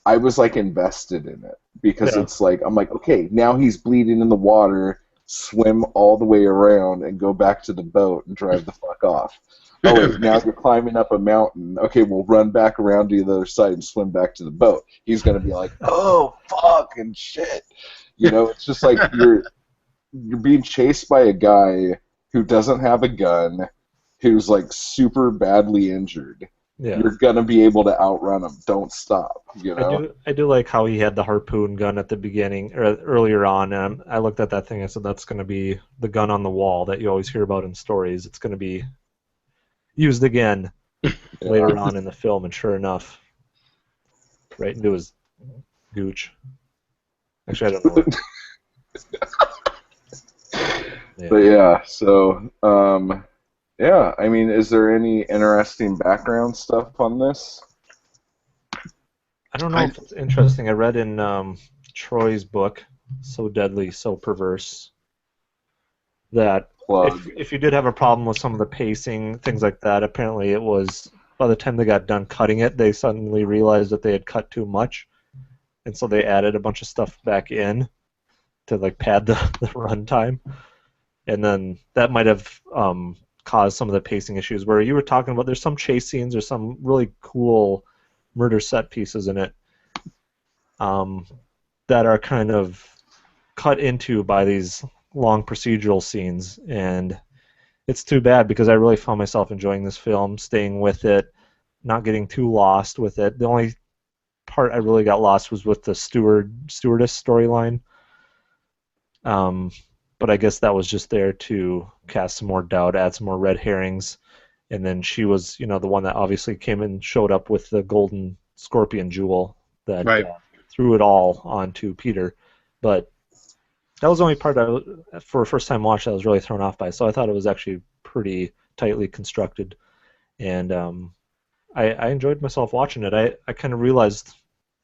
Speaker 1: I was like invested in it because it's like, I'm like, okay, now he's bleeding in the water. Swim all the way around and go back to the boat and drive the fuck off. Oh, wait, now you're climbing up a mountain. Okay, we'll run back around to the other side and swim back to the boat. He's going to be like, oh, fucking shit. It's just like you're being chased by a guy who doesn't have a gun, who's like super badly injured.
Speaker 3: Yeah.
Speaker 1: You're going to be able to outrun him. Don't stop,
Speaker 3: I do like how he had the harpoon gun at the beginning, or earlier on, and I looked at that thing and I said, that's going to be the gun on the wall that you always hear about in stories. It's going to be used again later on in the film, and sure enough, right into his gooch. Actually, I don't know.
Speaker 1: But yeah, so... yeah, I mean, is there any interesting background stuff on this?
Speaker 3: I don't know if it's interesting. I read in Troy's book, So Deadly, So Perverse, that if you did have a problem with some of the pacing, things like that, apparently it was, by the time they got done cutting it, they suddenly realized that they had cut too much, and so they added a bunch of stuff back in to like pad the runtime, and then that might have caused some of the pacing issues where you were talking about. There's some chase scenes or some really cool murder set pieces in it that are kind of cut into by these long procedural scenes, and it's too bad because I really found myself enjoying this film, staying with it, not getting too lost with it. The only part I really got lost was with the stewardess storyline. But I guess that was just there to cast some more doubt, add some more red herrings, and then she was, the one that obviously came and showed up with the golden scorpion jewel that threw it all onto Peter. But that was the only part for a first-time watch, I was really thrown off by. So I thought it was actually pretty tightly constructed, and I enjoyed myself watching it. I kind of realized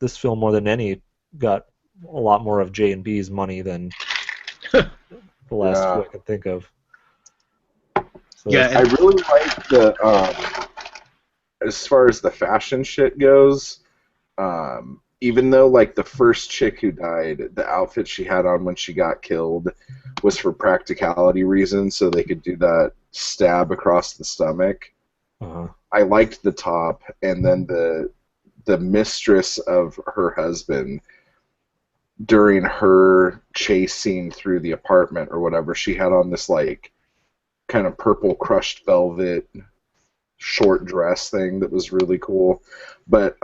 Speaker 3: this film more than any got a lot more of J&B's money than the last two I can think of. So
Speaker 1: I really like the as far as the fashion shit goes, even though like the first chick who died, the outfit she had on when she got killed was for practicality reasons, so they could do that stab across the stomach.
Speaker 3: Uh-huh.
Speaker 1: I liked the top, and then the mistress of her husband, during her chase scene through the apartment or whatever, she had on this like kind of purple crushed velvet short dress thing that was really cool. But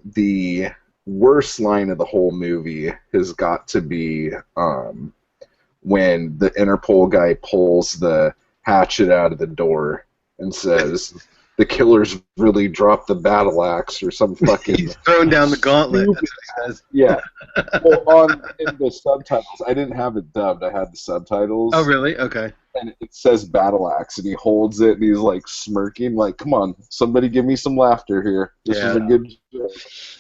Speaker 1: the worst line of the whole movie has got to be when the Interpol guy pulls the hatchet out of the door and says, "The killer's really dropped the battle axe," or some fucking.
Speaker 2: He's thrown down the gauntlet. That's what he says.
Speaker 1: Yeah. Well, in the subtitles, I didn't have it dubbed. I had the subtitles.
Speaker 2: Oh, really? Okay.
Speaker 1: And it says battle axe, and he holds it, and he's like smirking, like, "Come on, somebody give me some laughter here. This is a good joke."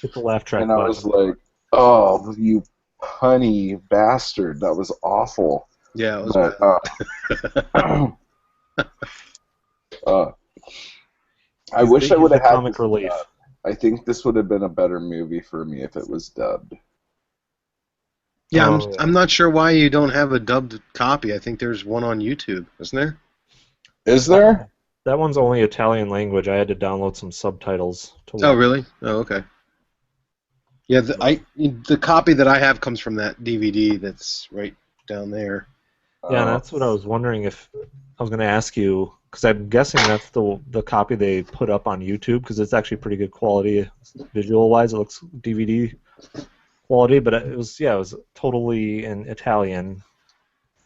Speaker 3: Hit the laugh track
Speaker 1: And I
Speaker 3: button.
Speaker 1: was like, "Oh, you punny bastard! That was awful."
Speaker 2: Yeah, it was
Speaker 1: But,
Speaker 2: bad.
Speaker 1: I wish I would have had
Speaker 3: comic
Speaker 1: this
Speaker 3: relief.
Speaker 1: dubbed. I think this would have been a better movie for me if it was dubbed.
Speaker 2: Yeah,
Speaker 3: Oh,
Speaker 2: I'm not sure why you don't have a dubbed copy. I think there's one on YouTube, isn't there?
Speaker 1: Is there?
Speaker 3: That one's only Italian language. I had to download some subtitles to watch.
Speaker 2: Oh, really? Oh, okay. Yeah, the copy that I have comes from that DVD that's right down there.
Speaker 3: Yeah, and that's what I was wondering if I was going to ask you, because I'm guessing that's the copy they put up on YouTube, because it's actually pretty good quality visual-wise. It looks DVD quality, but it was totally in Italian,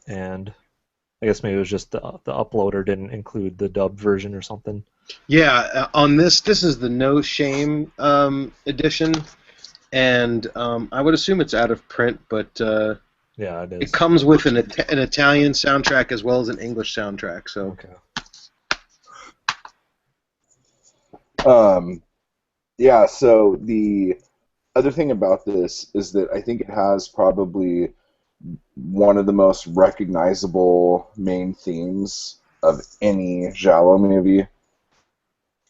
Speaker 3: and I guess maybe it was just the uploader didn't include the dubbed version or something.
Speaker 2: Yeah, on this is the No Shame edition, and I would assume it's out of print, but
Speaker 3: Yeah, it is.
Speaker 2: it comes with an Italian soundtrack as well as an English soundtrack. So
Speaker 3: Okay.
Speaker 1: Yeah, so the other thing about this is that I think it has probably one of the most recognizable main themes of any Giallo movie.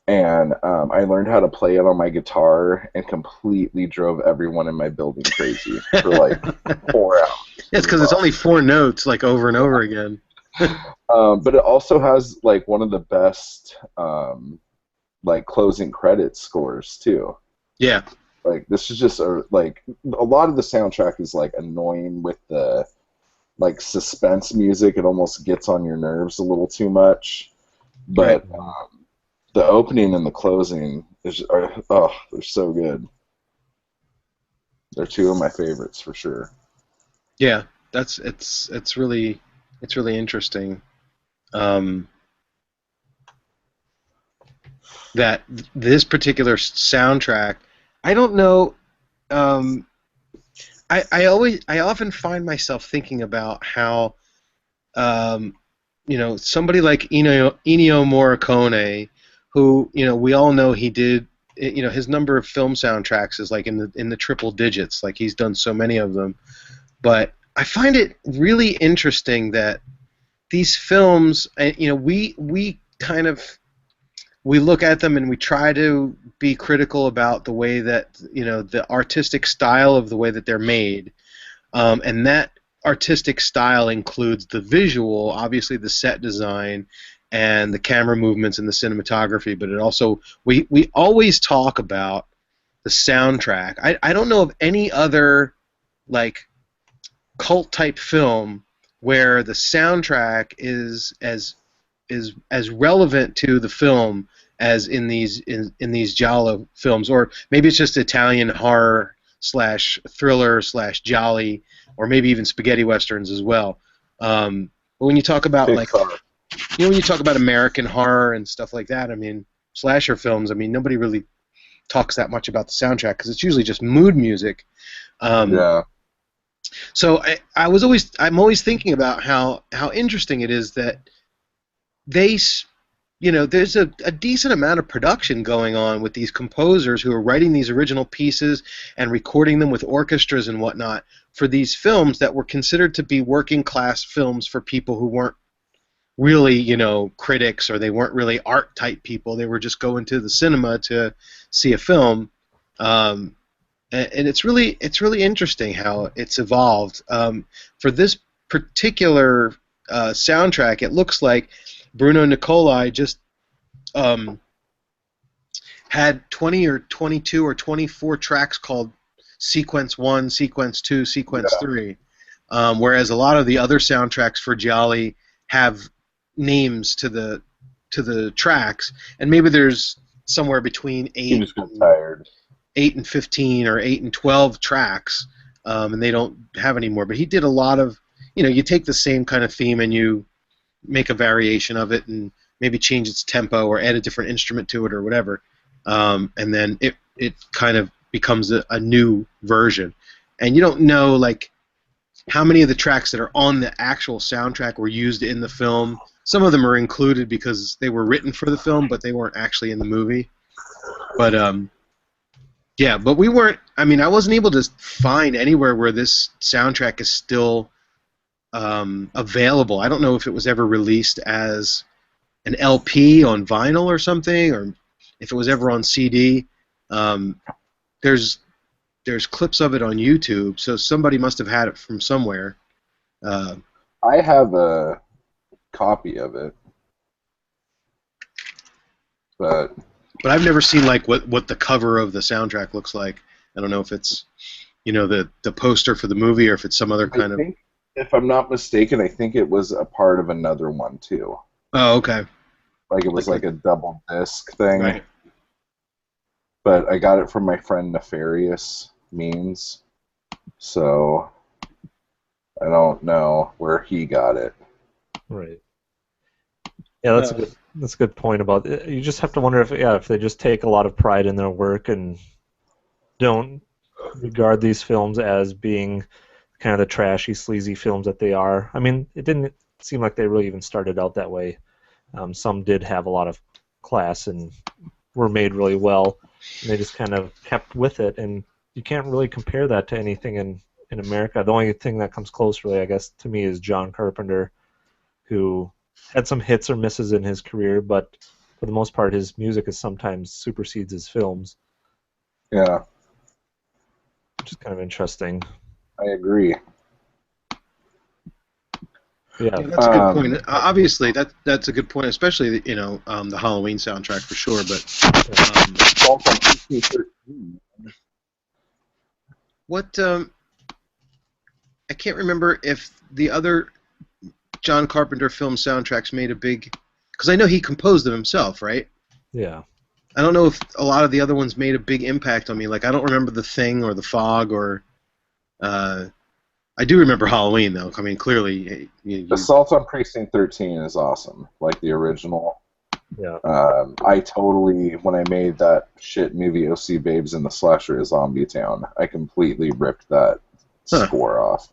Speaker 1: And I learned how to play it on my guitar and completely drove everyone in my building crazy for like 4 hours.
Speaker 2: it's because it's only 4 notes, like over and over again.
Speaker 1: But it also has like one of the best like closing credits scores too.
Speaker 2: Yeah.
Speaker 1: Like this is just like a lot of the soundtrack is like annoying with the like suspense music. It almost gets on your nerves a little too much. But the opening and the closing they're so good. They're two of my favorites for sure.
Speaker 2: Yeah, it's really interesting. That this particular soundtrack, I don't know. I often find myself thinking about how, somebody like Ennio Morricone, who we all know he did. His number of film soundtracks is like in the triple digits. Like he's done so many of them. But I find it really interesting that these films, we kind of we look at them and we try to be critical about the way that the artistic style of the way that they're made, and that artistic style includes the visual, obviously the set design, and the camera movements and the cinematography. But it also we always talk about the soundtrack. I don't know of any other like cult type film where the soundtrack is as relevant to the film as in these Giallo films, or maybe it's just Italian horror / thriller / jolly, or maybe even spaghetti westerns as well. But when you talk about when you talk about American horror and stuff like that, I mean slasher films. I mean nobody really talks that much about the soundtrack because it's usually just mood music.
Speaker 1: Yeah.
Speaker 2: So I'm always thinking about how interesting it is that there's a decent amount of production going on with these composers who are writing these original pieces and recording them with orchestras and whatnot for these films that were considered to be working class films for people who weren't really, critics, or they weren't really art type people. They were just going to the cinema to see a film. and it's really interesting how it's evolved. For this particular soundtrack, it looks like Bruno Nicolai just had 20 or 22 or 24 tracks called Sequence 1, Sequence 2, Sequence 3, whereas a lot of the other soundtracks for Giallo have names to the tracks, and maybe there's somewhere between
Speaker 1: He just got tired.
Speaker 2: 8 and 15 or 8 and 12 tracks, and they don't have any more. But he did a lot of, you take the same kind of theme and you make a variation of it and maybe change its tempo or add a different instrument to it or whatever, and then it kind of becomes a new version. And you don't know, like, how many of the tracks that are on the actual soundtrack were used in the film. Some of them are included because they were written for the film, but they weren't actually in the movie. But yeah, but we weren't. I mean, I wasn't able to find anywhere where this soundtrack is still available. I don't know if it was ever released as an LP on vinyl or something, or if it was ever on CD. There's clips of it on YouTube, so somebody must have had it from somewhere.
Speaker 1: I have a copy of it, but
Speaker 2: I've never seen like what the cover of the soundtrack looks like. I don't know if it's the poster for the movie or if it's some other kind
Speaker 1: I think, if I'm not mistaken, I think it was a part of another one too.
Speaker 2: Oh, okay.
Speaker 1: Like it was like a double disc thing.
Speaker 2: Right.
Speaker 1: But I got it from my friend Nefarious Means, so I don't know where he got it.
Speaker 3: Right. Yeah, that's a good point about it. You just have to wonder if they just take a lot of pride in their work and don't regard these films as being kind of the trashy, sleazy films that they are. I mean, it didn't seem like they really even started out that way. Some did have a lot of class and were made really well, and they just kind of kept with it. And you can't really compare that to anything in America. The only thing that comes close, really, I guess, to me is John Carpenter, who had some hits or misses in his career, but for the most part, his music is sometimes supersedes his films.
Speaker 1: Yeah.
Speaker 3: Which is kind of interesting.
Speaker 1: I agree.
Speaker 2: Yeah, that's a good point. Obviously, that's a good point, especially the Halloween soundtrack for sure. But what I can't remember if the other John Carpenter film soundtracks made a big, because I know he composed them himself, right?
Speaker 3: Yeah.
Speaker 2: I don't know if a lot of the other ones made a big impact on me. Like, I don't remember The Thing or The Fog or. I do remember Halloween, though. I mean, clearly.
Speaker 1: Assault on Precinct 13 is awesome, like the original.
Speaker 3: Yeah.
Speaker 1: I totally, when I made that shit movie OC Babes in the Slasher at Zombie Town, I completely ripped that score off.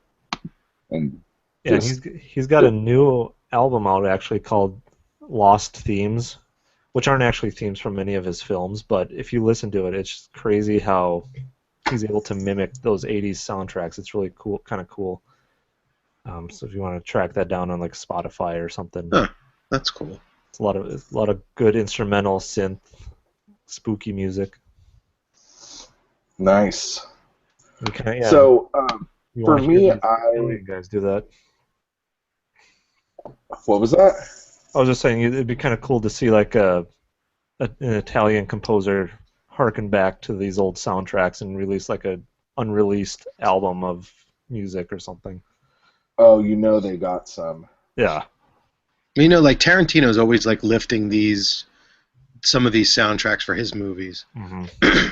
Speaker 1: And
Speaker 3: yeah, he's got a new album out actually called Lost Themes, which aren't actually themes from any of his films, but if you listen to it, it's just crazy how he's able to mimic those 80s soundtracks. It's really cool, kind of cool. So if you want to track that down on like Spotify or something,
Speaker 2: that's cool.
Speaker 3: It's a lot of good instrumental synth, spooky music.
Speaker 1: Nice.
Speaker 3: Okay, yeah.
Speaker 1: So for me,
Speaker 3: you guys do that.
Speaker 1: What was that?
Speaker 3: I was just saying it'd be kind of cool to see like an Italian composer harken back to these old soundtracks and release like a unreleased album of music or something.
Speaker 1: Oh, they got some.
Speaker 3: Yeah.
Speaker 2: Like Tarantino's always like lifting some of these soundtracks for his movies.
Speaker 3: Mm-hmm.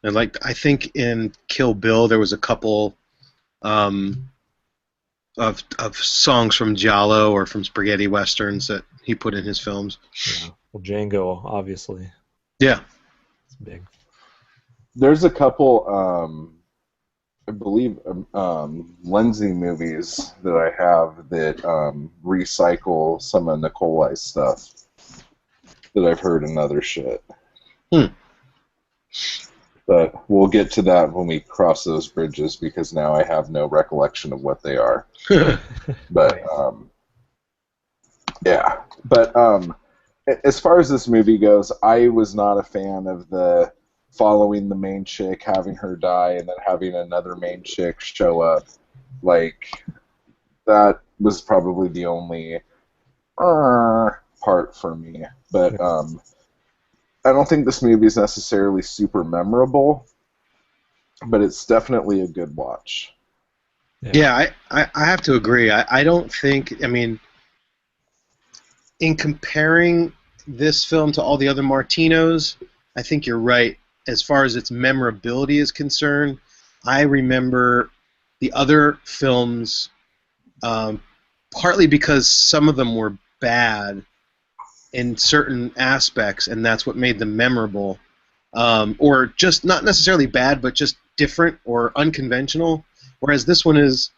Speaker 2: And like I think in Kill Bill there was a couple of songs from Giallo or from spaghetti westerns that he put in his films.
Speaker 3: Yeah. Well, Django, obviously.
Speaker 2: Yeah.
Speaker 3: It's big.
Speaker 1: There's a couple, I believe, Lindsay movies that I have that recycle some of Nicolai's stuff that I've heard in other shit. But we'll get to that when we cross those bridges, because now I have no recollection of what they are. But yeah. But as far as this movie goes, I was not a fan of the following the main chick, having her die, and then having another main chick show up. Like, that was probably the only part for me. But I don't think this movie is necessarily super memorable, but it's definitely a good watch.
Speaker 2: Yeah, I have to agree. I don't think, I mean, in comparing this film to all the other Martinos, I think you're right. As far as its memorability is concerned, I remember the other films partly because some of them were bad in certain aspects, and that's what made them memorable. Or just not necessarily bad, but just different or unconventional. Whereas this one is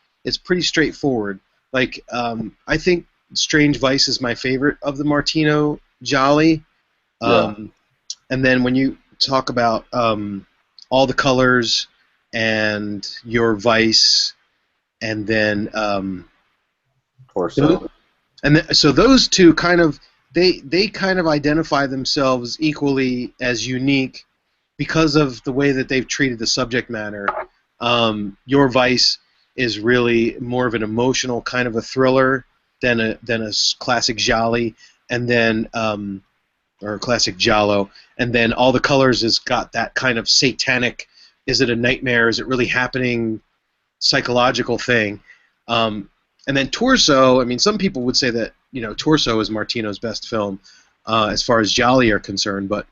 Speaker 2: pretty straightforward. Like I think Strange Vice is my favorite of the Martino Jolly. And then when you talk about All the Colors and Your Vice, and then
Speaker 1: Torso.
Speaker 2: so those two kind of they kind of identify themselves equally as unique because of the way that they've treated the subject matter. Your Vice is really more of an emotional kind of a thriller than a classic Jolly, and then or classic Giallo, and then All the Colors has got that kind of satanic, is it a nightmare, is it really happening, psychological thing. And then Torso, I mean, some people would say that, you know, Torso is Martino's best film as far as Jolly are concerned, but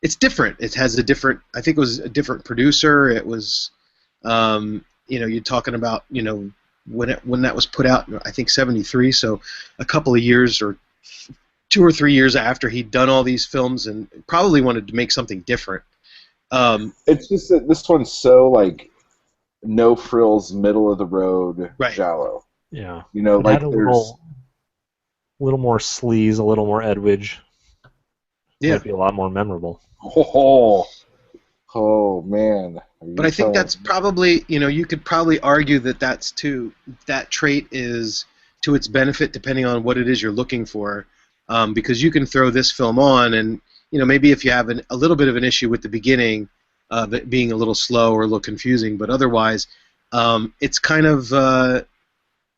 Speaker 2: it's different. It has a different, I think it was a different producer. It was, you know, you're talking about, you know, when that was put out, I think 73, so a couple of years or 2 or 3 years after he'd done all these films and probably wanted to make something different.
Speaker 1: It's just that this one's so, like, no frills, middle of the road,
Speaker 2: Right.
Speaker 1: Giallo.
Speaker 3: Yeah.
Speaker 1: You know,
Speaker 3: It
Speaker 1: like
Speaker 3: had a
Speaker 1: there's
Speaker 3: little more sleaze, a little more Edwidge.
Speaker 2: Yeah.
Speaker 3: Might be a lot more memorable.
Speaker 1: oh man.
Speaker 2: But I think that's probably, you know, you could probably argue that that trait is to its benefit depending on what it is you're looking for, because you can throw this film on and, you know, maybe if you have a little bit of an issue with the beginning, that being a little slow or a little confusing, but otherwise, it's kind of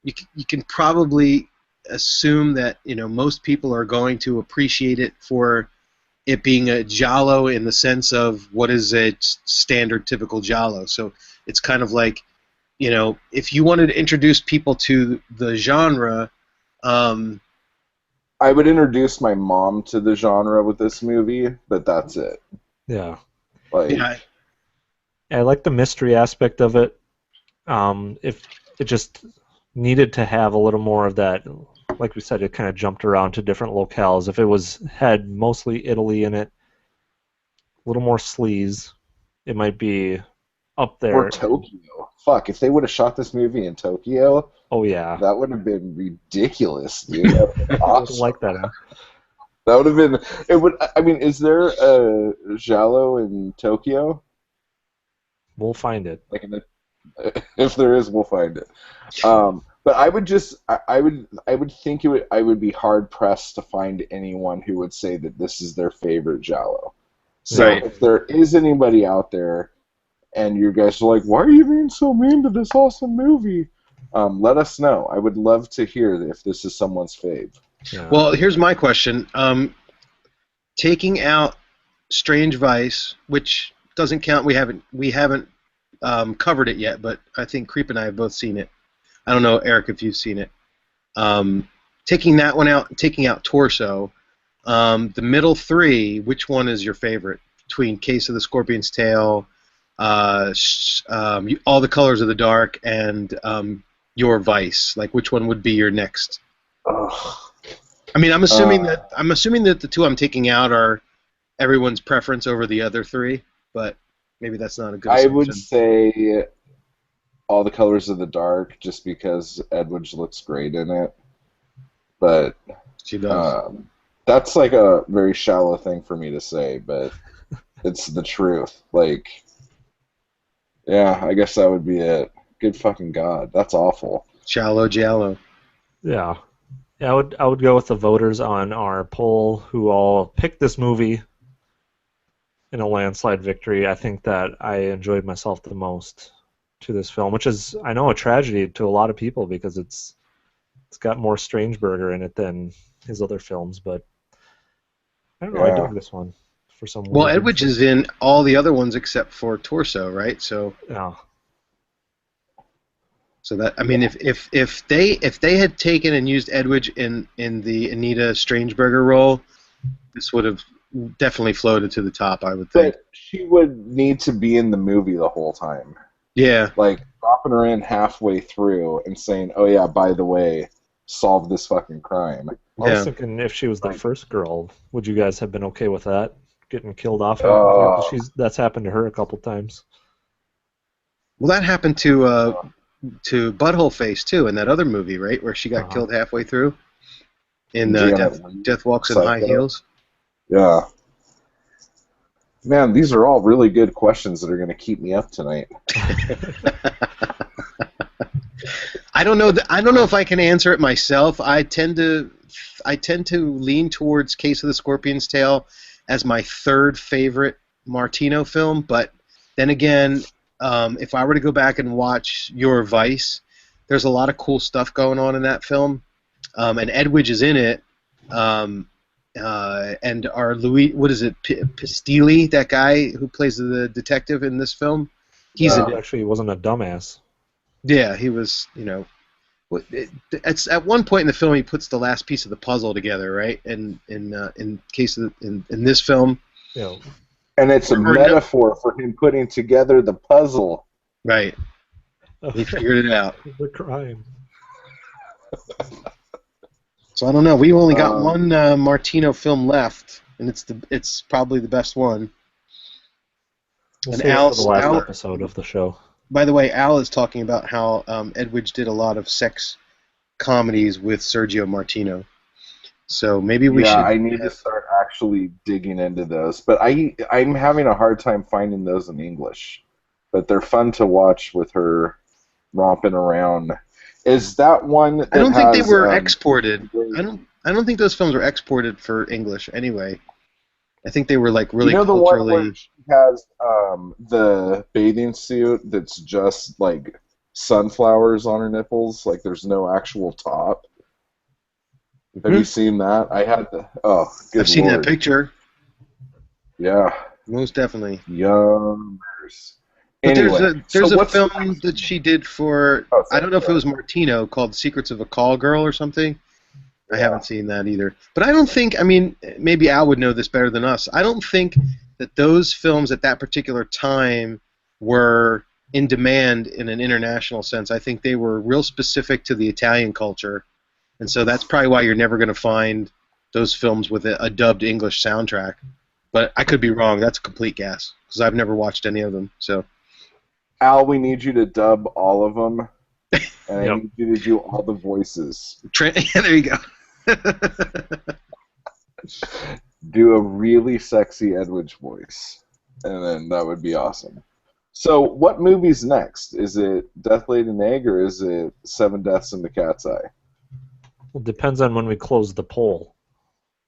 Speaker 2: you can probably assume that, you know, most people are going to appreciate it for it being a Giallo in the sense of what is a standard typical Giallo. So it's kind of like, you know, if you wanted to introduce people to the genre,
Speaker 1: I would introduce my mom to the genre with this movie, but that's it.
Speaker 3: Yeah.
Speaker 1: Like,
Speaker 2: yeah,
Speaker 3: I like the mystery aspect of it. If it just needed to have a little more of that, like we said, it kind of jumped around to different locales. If it had mostly Italy in it, a little more sleaze, it might be up there.
Speaker 1: or Tokyo. Fuck, if they would have shot this movie in Tokyo,
Speaker 3: Oh yeah,
Speaker 1: that would have been ridiculous, dude. That would have been
Speaker 3: I
Speaker 1: awesome.
Speaker 3: like that. Huh?
Speaker 1: That would have been. It would. I mean, is there a Giallo in Tokyo?
Speaker 3: We'll find it.
Speaker 1: Like, if there is, we'll find it. But I would just, I would think it would. I would be hard pressed to find anyone who would say that this is their favorite Giallo. So
Speaker 2: Right.
Speaker 1: if there is anybody out there, and you guys are like, "Why are you being so mean to this awesome movie?" Let us know. I would love to hear if this is someone's fave.
Speaker 3: Yeah.
Speaker 2: Well, here's my question. Taking out Strange Vice, which doesn't count, we haven't covered it yet, but I think Creep and I have both seen it. I don't know, Eric, if you've seen it. Taking that one out, taking out Torso, the middle three, which one is your favorite between Case of the Scorpion's Tail, All the Colors of the Dark, and Your Vice? Like, which one would be your next?
Speaker 1: Ugh.
Speaker 2: I mean, I'm assuming that the two I'm taking out are everyone's preference over the other three, but maybe that's not a good
Speaker 1: I
Speaker 2: assumption.
Speaker 1: would say All the Colors of the Dark, just because Edwidge looks great in it. But
Speaker 2: She does.
Speaker 1: that's like a very shallow thing for me to say, but it's the truth. Like, yeah, I guess that would be it. Good fucking God, that's awful.
Speaker 2: Shallow Giallo.
Speaker 3: Yeah. Yeah, I would go with the voters on our poll who all picked this movie in a landslide victory, I think that I enjoyed myself the most to this film, which is, I know, a tragedy to a lot of people because it's got more Strangeberger in it than his other films, but I don't know, I
Speaker 1: Yeah.
Speaker 3: dug this one for some
Speaker 2: Well,
Speaker 3: weird
Speaker 2: Edwidge
Speaker 3: reason.
Speaker 2: is in all the other ones except for Torso, right? So
Speaker 3: Yeah.
Speaker 2: that, I mean, if they had taken and used Edwidge in the Anita Strangeberger role, this would have definitely floated to the top, I would think.
Speaker 1: But she would need to be in the movie the whole time.
Speaker 2: Yeah.
Speaker 1: Like, dropping her in halfway through and saying, oh yeah, by the way, solve this fucking crime.
Speaker 3: I was
Speaker 2: Yeah.
Speaker 3: thinking if she was the
Speaker 1: Like-
Speaker 3: first girl, would you guys have been okay with that? Getting killed off halfway
Speaker 1: Oh.
Speaker 3: through? 'Cause that's happened to her a couple times.
Speaker 2: Well, that happened to Butthole Face too in that other movie, right, where she got
Speaker 3: Uh-huh.
Speaker 2: killed halfway through in
Speaker 1: Janet Leigh,
Speaker 2: Death Walks in High
Speaker 1: Psycho.
Speaker 2: Heels.
Speaker 1: Yeah. Man, these are all really good questions that are going to keep me up tonight.
Speaker 2: I don't know. I don't know if I can answer it myself. I tend to lean towards Case of the Scorpion's Tail as my third favorite Martino film. But then again, if I were to go back and watch Your Vice, there's a lot of cool stuff going on in that film, and Edwidge is in it. And our Louis, what is it, Pistilli, that guy who plays the detective in this film, he's in
Speaker 3: He
Speaker 2: it.
Speaker 3: actually wasn't a dumbass.
Speaker 2: Yeah, he was. You know, it's at one point in the film he puts the last piece of the puzzle together, right? In case of in this film,
Speaker 3: You know,
Speaker 1: And it's a
Speaker 2: Or no-
Speaker 1: metaphor for him putting together the puzzle.
Speaker 2: right? He figured it out.
Speaker 3: the crime.
Speaker 2: So I don't know. We've only got one Martino film left, and it's probably the best one.
Speaker 3: We'll
Speaker 2: And
Speaker 3: save it for
Speaker 2: Al's-
Speaker 3: the last
Speaker 2: Al-
Speaker 3: episode of the show.
Speaker 2: By the way, Al is talking about how Edwidge did a lot of sex comedies with Sergio Martino. So maybe we should.
Speaker 1: I need to start actually digging into those. But I'm having a hard time finding those in English. But they're fun to watch with her romping around. Is that one that
Speaker 2: I don't think they
Speaker 1: has,
Speaker 2: were exported. I don't think those films were exported for English anyway. I think they were like really
Speaker 1: you know the one
Speaker 2: culturally.
Speaker 1: where she has the bathing suit that's just like sunflowers on her nipples, like there's no actual top. Have you seen that? I had the good
Speaker 2: I've seen
Speaker 1: Lord.
Speaker 2: that picture.
Speaker 1: Yeah,
Speaker 2: Most definitely.
Speaker 1: yummers.
Speaker 2: But
Speaker 1: Anyway,
Speaker 2: there's
Speaker 1: so
Speaker 2: a
Speaker 1: what's the
Speaker 2: film
Speaker 1: next
Speaker 2: that she did for,
Speaker 1: Oh,
Speaker 2: I don't know if it was Martino, called Secrets of a Call Girl or something. I
Speaker 1: Yeah.
Speaker 2: haven't seen that either. But I don't think, I mean, maybe Al would know this better than us. I don't think that those films at that particular time were in demand in an international sense. I think they were real specific to the Italian culture. And so that's probably why you're never going to find those films with a dubbed English soundtrack. But I could be wrong. That's a complete guess because I've never watched any of them. So.
Speaker 1: Al, we need you to dub all of them, and I
Speaker 3: Yep.
Speaker 1: need you to do all the voices.
Speaker 2: There you go.
Speaker 1: Do a really sexy Edwidge voice, and then that would be awesome. So, what movie's next? Is it Death Laid an Egg, or is it Seven Deaths in the Cat's Eye?
Speaker 3: Well, depends on when we close the poll.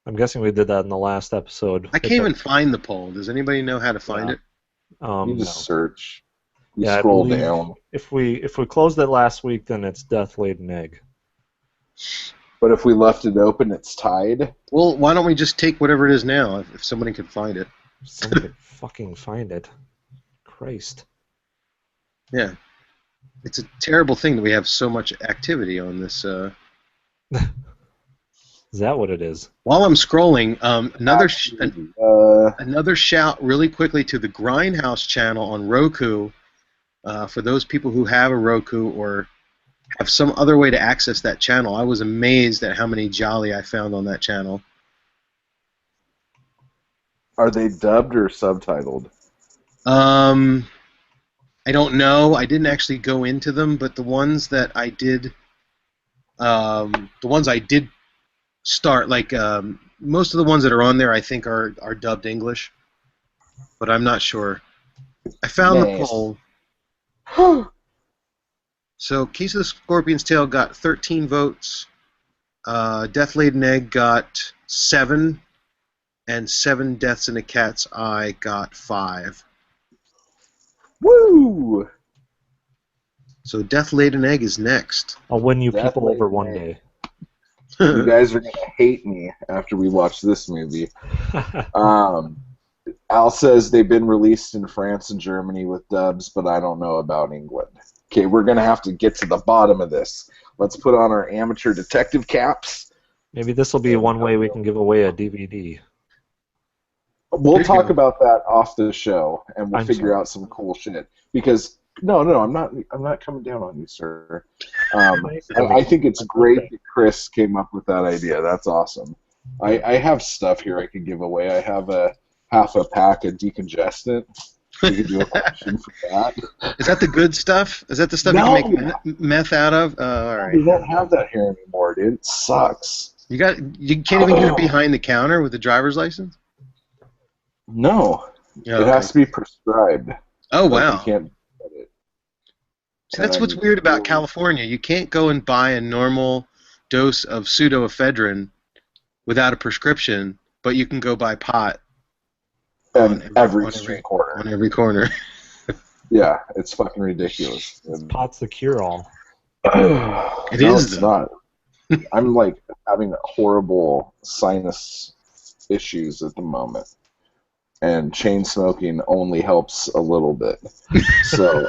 Speaker 3: I'm guessing we did that in the last episode.
Speaker 2: I can't even find the poll. Does anybody know how to find
Speaker 3: Yeah.
Speaker 2: it?
Speaker 1: You
Speaker 3: No.
Speaker 1: just search. You
Speaker 3: Yeah, I
Speaker 1: scroll
Speaker 3: believe
Speaker 1: down.
Speaker 3: If we closed it last week, then it's Death Laid an Egg.
Speaker 1: But if we left it open, it's tied.
Speaker 2: Well, why don't we just take whatever it is now, if somebody could find it?
Speaker 3: Somebody could fucking find it. Christ.
Speaker 2: Yeah. It's a terrible thing that we have so much activity on this.
Speaker 3: Is that what it is?
Speaker 2: While I'm scrolling,
Speaker 1: Actually,
Speaker 2: another shout really quickly to the Grindhouse channel on Roku. For those people who have a Roku or have some other way to access that channel, I was amazed at how many Jolly I found on that channel.
Speaker 1: are they dubbed or subtitled?
Speaker 2: I don't know. I didn't actually go into them, but the ones that I did, start, like most of the ones that are on there, I think are dubbed English, but I'm not sure. I found the
Speaker 1: Nice.
Speaker 2: poll. So, Case of the Scorpion's Tail got 13 votes. Death Laid an Egg got 7, and 7 Deaths in a Cat's Eye got 5.
Speaker 1: Woo!
Speaker 2: So Death Laid an Egg is next.
Speaker 3: I'll win you
Speaker 1: Death
Speaker 3: people
Speaker 1: Laid
Speaker 3: over
Speaker 1: an
Speaker 3: one
Speaker 1: Egg.
Speaker 3: day.
Speaker 1: You guys are gonna hate me after we watch this movie. Al says they've been released in France and Germany with dubs, but I don't know about England. Okay, we're gonna have to get to the bottom of this. Let's put on our amateur detective caps.
Speaker 3: Maybe this will be one way we can give away a DVD.
Speaker 1: We'll talk about that off the show, and we'll
Speaker 3: I'm
Speaker 1: figure
Speaker 3: sorry.
Speaker 1: out some cool shit. Because no, I'm not coming down on you, sir. I think it's great that Chris came up with that idea. That's awesome. I have stuff here I could give away. I have a half a pack of decongestant. We could do a question for that.
Speaker 2: Is that the good stuff? Is that the stuff
Speaker 1: No.
Speaker 2: you can make meth out of? All right.
Speaker 1: We don't have that here anymore, dude. It sucks.
Speaker 2: You can't even get it behind the counter with a driver's license?
Speaker 1: No.
Speaker 2: Yeah,
Speaker 1: It has to be prescribed.
Speaker 2: Oh,
Speaker 1: Like,
Speaker 2: wow.
Speaker 1: you can't get it.
Speaker 2: See, that's what's weird about California. You can't go and buy a normal dose of pseudoephedrine without a prescription, but you can go buy pot
Speaker 1: And
Speaker 2: on
Speaker 1: every street corner.
Speaker 2: on every corner.
Speaker 1: Yeah, it's fucking ridiculous.
Speaker 3: Pot's the cure-all.
Speaker 2: It
Speaker 1: No,
Speaker 2: is,
Speaker 1: it's
Speaker 2: though.
Speaker 1: not. I'm like having horrible sinus issues at the moment, and chain smoking only helps a little bit. So,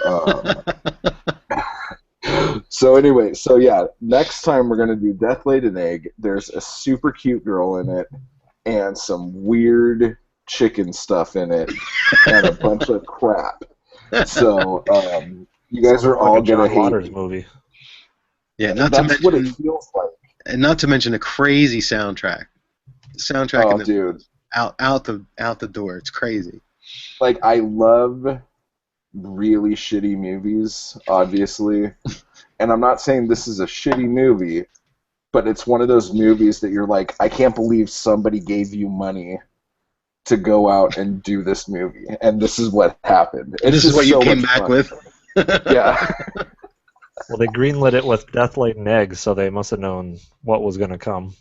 Speaker 1: so anyway, so yeah, next time we're gonna do Death Laid an Egg. There's a super cute girl in it, and some weird chicken stuff in it, and a bunch of crap. So, you guys are all
Speaker 3: like a
Speaker 1: gonna
Speaker 3: John
Speaker 1: hate
Speaker 3: Waters
Speaker 1: me.
Speaker 3: movie.
Speaker 2: Yeah, not
Speaker 1: That's
Speaker 2: to
Speaker 1: what it
Speaker 2: mention,
Speaker 1: feels like.
Speaker 2: and not to mention a crazy soundtrack. Soundtrack
Speaker 1: Oh,
Speaker 2: in the,
Speaker 1: dude.
Speaker 2: out the door. It's crazy.
Speaker 1: Like, I love really shitty movies, obviously. And I'm not saying this is a shitty movie, but it's one of those movies that you're like, I can't believe somebody gave you money to go out and do this movie. And this is what happened. It's
Speaker 2: This is
Speaker 1: just
Speaker 2: what you
Speaker 1: so
Speaker 2: came
Speaker 1: much
Speaker 2: back
Speaker 1: fun.
Speaker 2: with.
Speaker 1: Yeah.
Speaker 3: Well, they greenlit it with Death Laid an Egg, so they must have known what was going to come.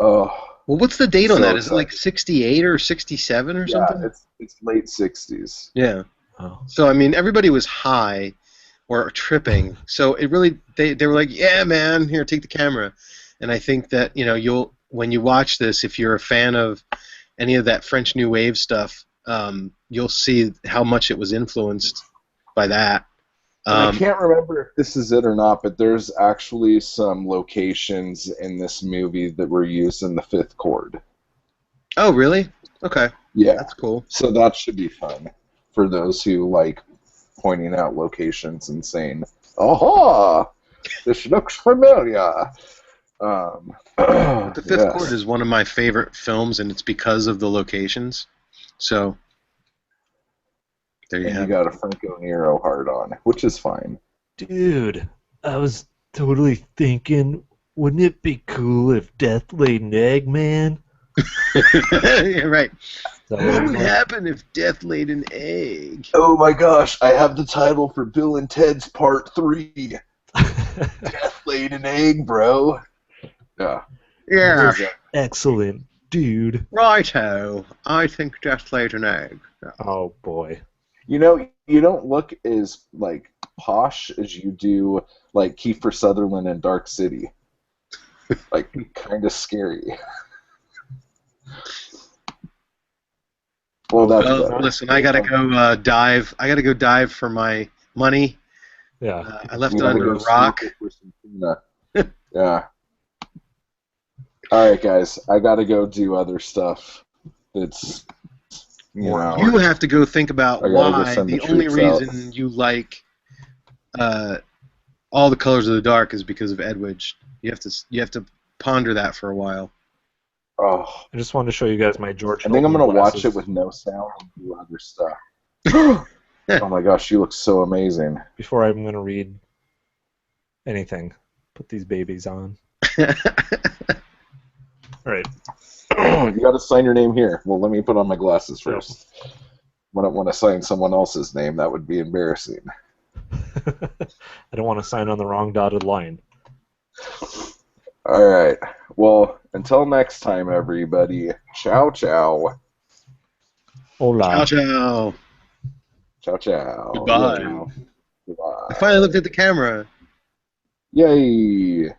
Speaker 1: Oh,
Speaker 2: Well, what's the date on
Speaker 1: So
Speaker 2: that? Is it
Speaker 1: excited.
Speaker 2: like 68 or 67 or
Speaker 1: yeah,
Speaker 2: something?
Speaker 1: it's late 60s.
Speaker 2: Yeah.
Speaker 3: Oh.
Speaker 2: So I mean, everybody was high or tripping. So it really they were like, yeah, man, here, take the camera. And I think that you'll when you watch this, if you're a fan of any of that French New Wave stuff, you'll see how much it was influenced by that.
Speaker 1: I can't remember if this is it or not, but there's actually some locations in this movie that were used in the Fifth Chord.
Speaker 2: Oh, really? Okay,
Speaker 1: Yeah.
Speaker 2: that's cool.
Speaker 1: So that should be fun for those who like pointing out locations and saying, "Aha! This looks familiar."
Speaker 2: The Fifth Chord is one of my favorite films, and it's because of the locations. So there you
Speaker 1: And you
Speaker 2: have
Speaker 1: got a Franco Nero hard on, which is fine.
Speaker 3: Dude, I was totally thinking, wouldn't it be cool if Death Laid an Egg, man?
Speaker 2: it. You're right.
Speaker 3: That
Speaker 2: What
Speaker 3: was
Speaker 2: would
Speaker 3: like-
Speaker 2: happen if Death laid an egg?
Speaker 1: Oh my gosh, I have the title for Bill and Ted's Part 3. Death Laid an Egg, bro. Yeah.
Speaker 2: Yeah.
Speaker 3: Excellent, dude.
Speaker 2: Righto. I think Death laid an egg.
Speaker 3: Oh, boy.
Speaker 1: You know, you don't look as like posh as you do like Kiefer Sutherland in Dark City. Like, kind of scary. Well, that's better.
Speaker 2: Listen, I gotta go dive. I gotta go dive for my money.
Speaker 3: Yeah.
Speaker 2: I left
Speaker 1: You
Speaker 2: it
Speaker 1: gotta
Speaker 2: under a
Speaker 1: go
Speaker 2: rock.
Speaker 1: snorkel for some tuna. Yeah. All right, guys. I gotta go do other stuff. It's you know.
Speaker 2: You have to go think about
Speaker 1: I gotta go
Speaker 2: why
Speaker 1: send the
Speaker 2: the only
Speaker 1: troops out.
Speaker 2: reason you like All the Colors of the Dark is because of Edwidge. You have to ponder that for a while.
Speaker 1: Oh,
Speaker 3: I just wanted to show you guys my George
Speaker 1: I think I'm
Speaker 3: Hilton
Speaker 1: gonna watch
Speaker 3: glasses.
Speaker 1: it with no sound and do other stuff. Oh my gosh, she looks so amazing.
Speaker 3: Before I'm going to read anything. Put these babies on. All right.
Speaker 1: You gotta sign your name here. Well, let me put on my glasses first. When I sign someone else's name, that would be embarrassing.
Speaker 3: I don't want to sign on the wrong dotted line.
Speaker 1: All right. Well, Until next time, everybody. Ciao, ciao.
Speaker 3: Hola.
Speaker 2: Ciao, ciao.
Speaker 1: Ciao, ciao.
Speaker 2: Goodbye.
Speaker 1: Yeah. Goodbye.
Speaker 2: I finally looked at the camera.
Speaker 1: Yay.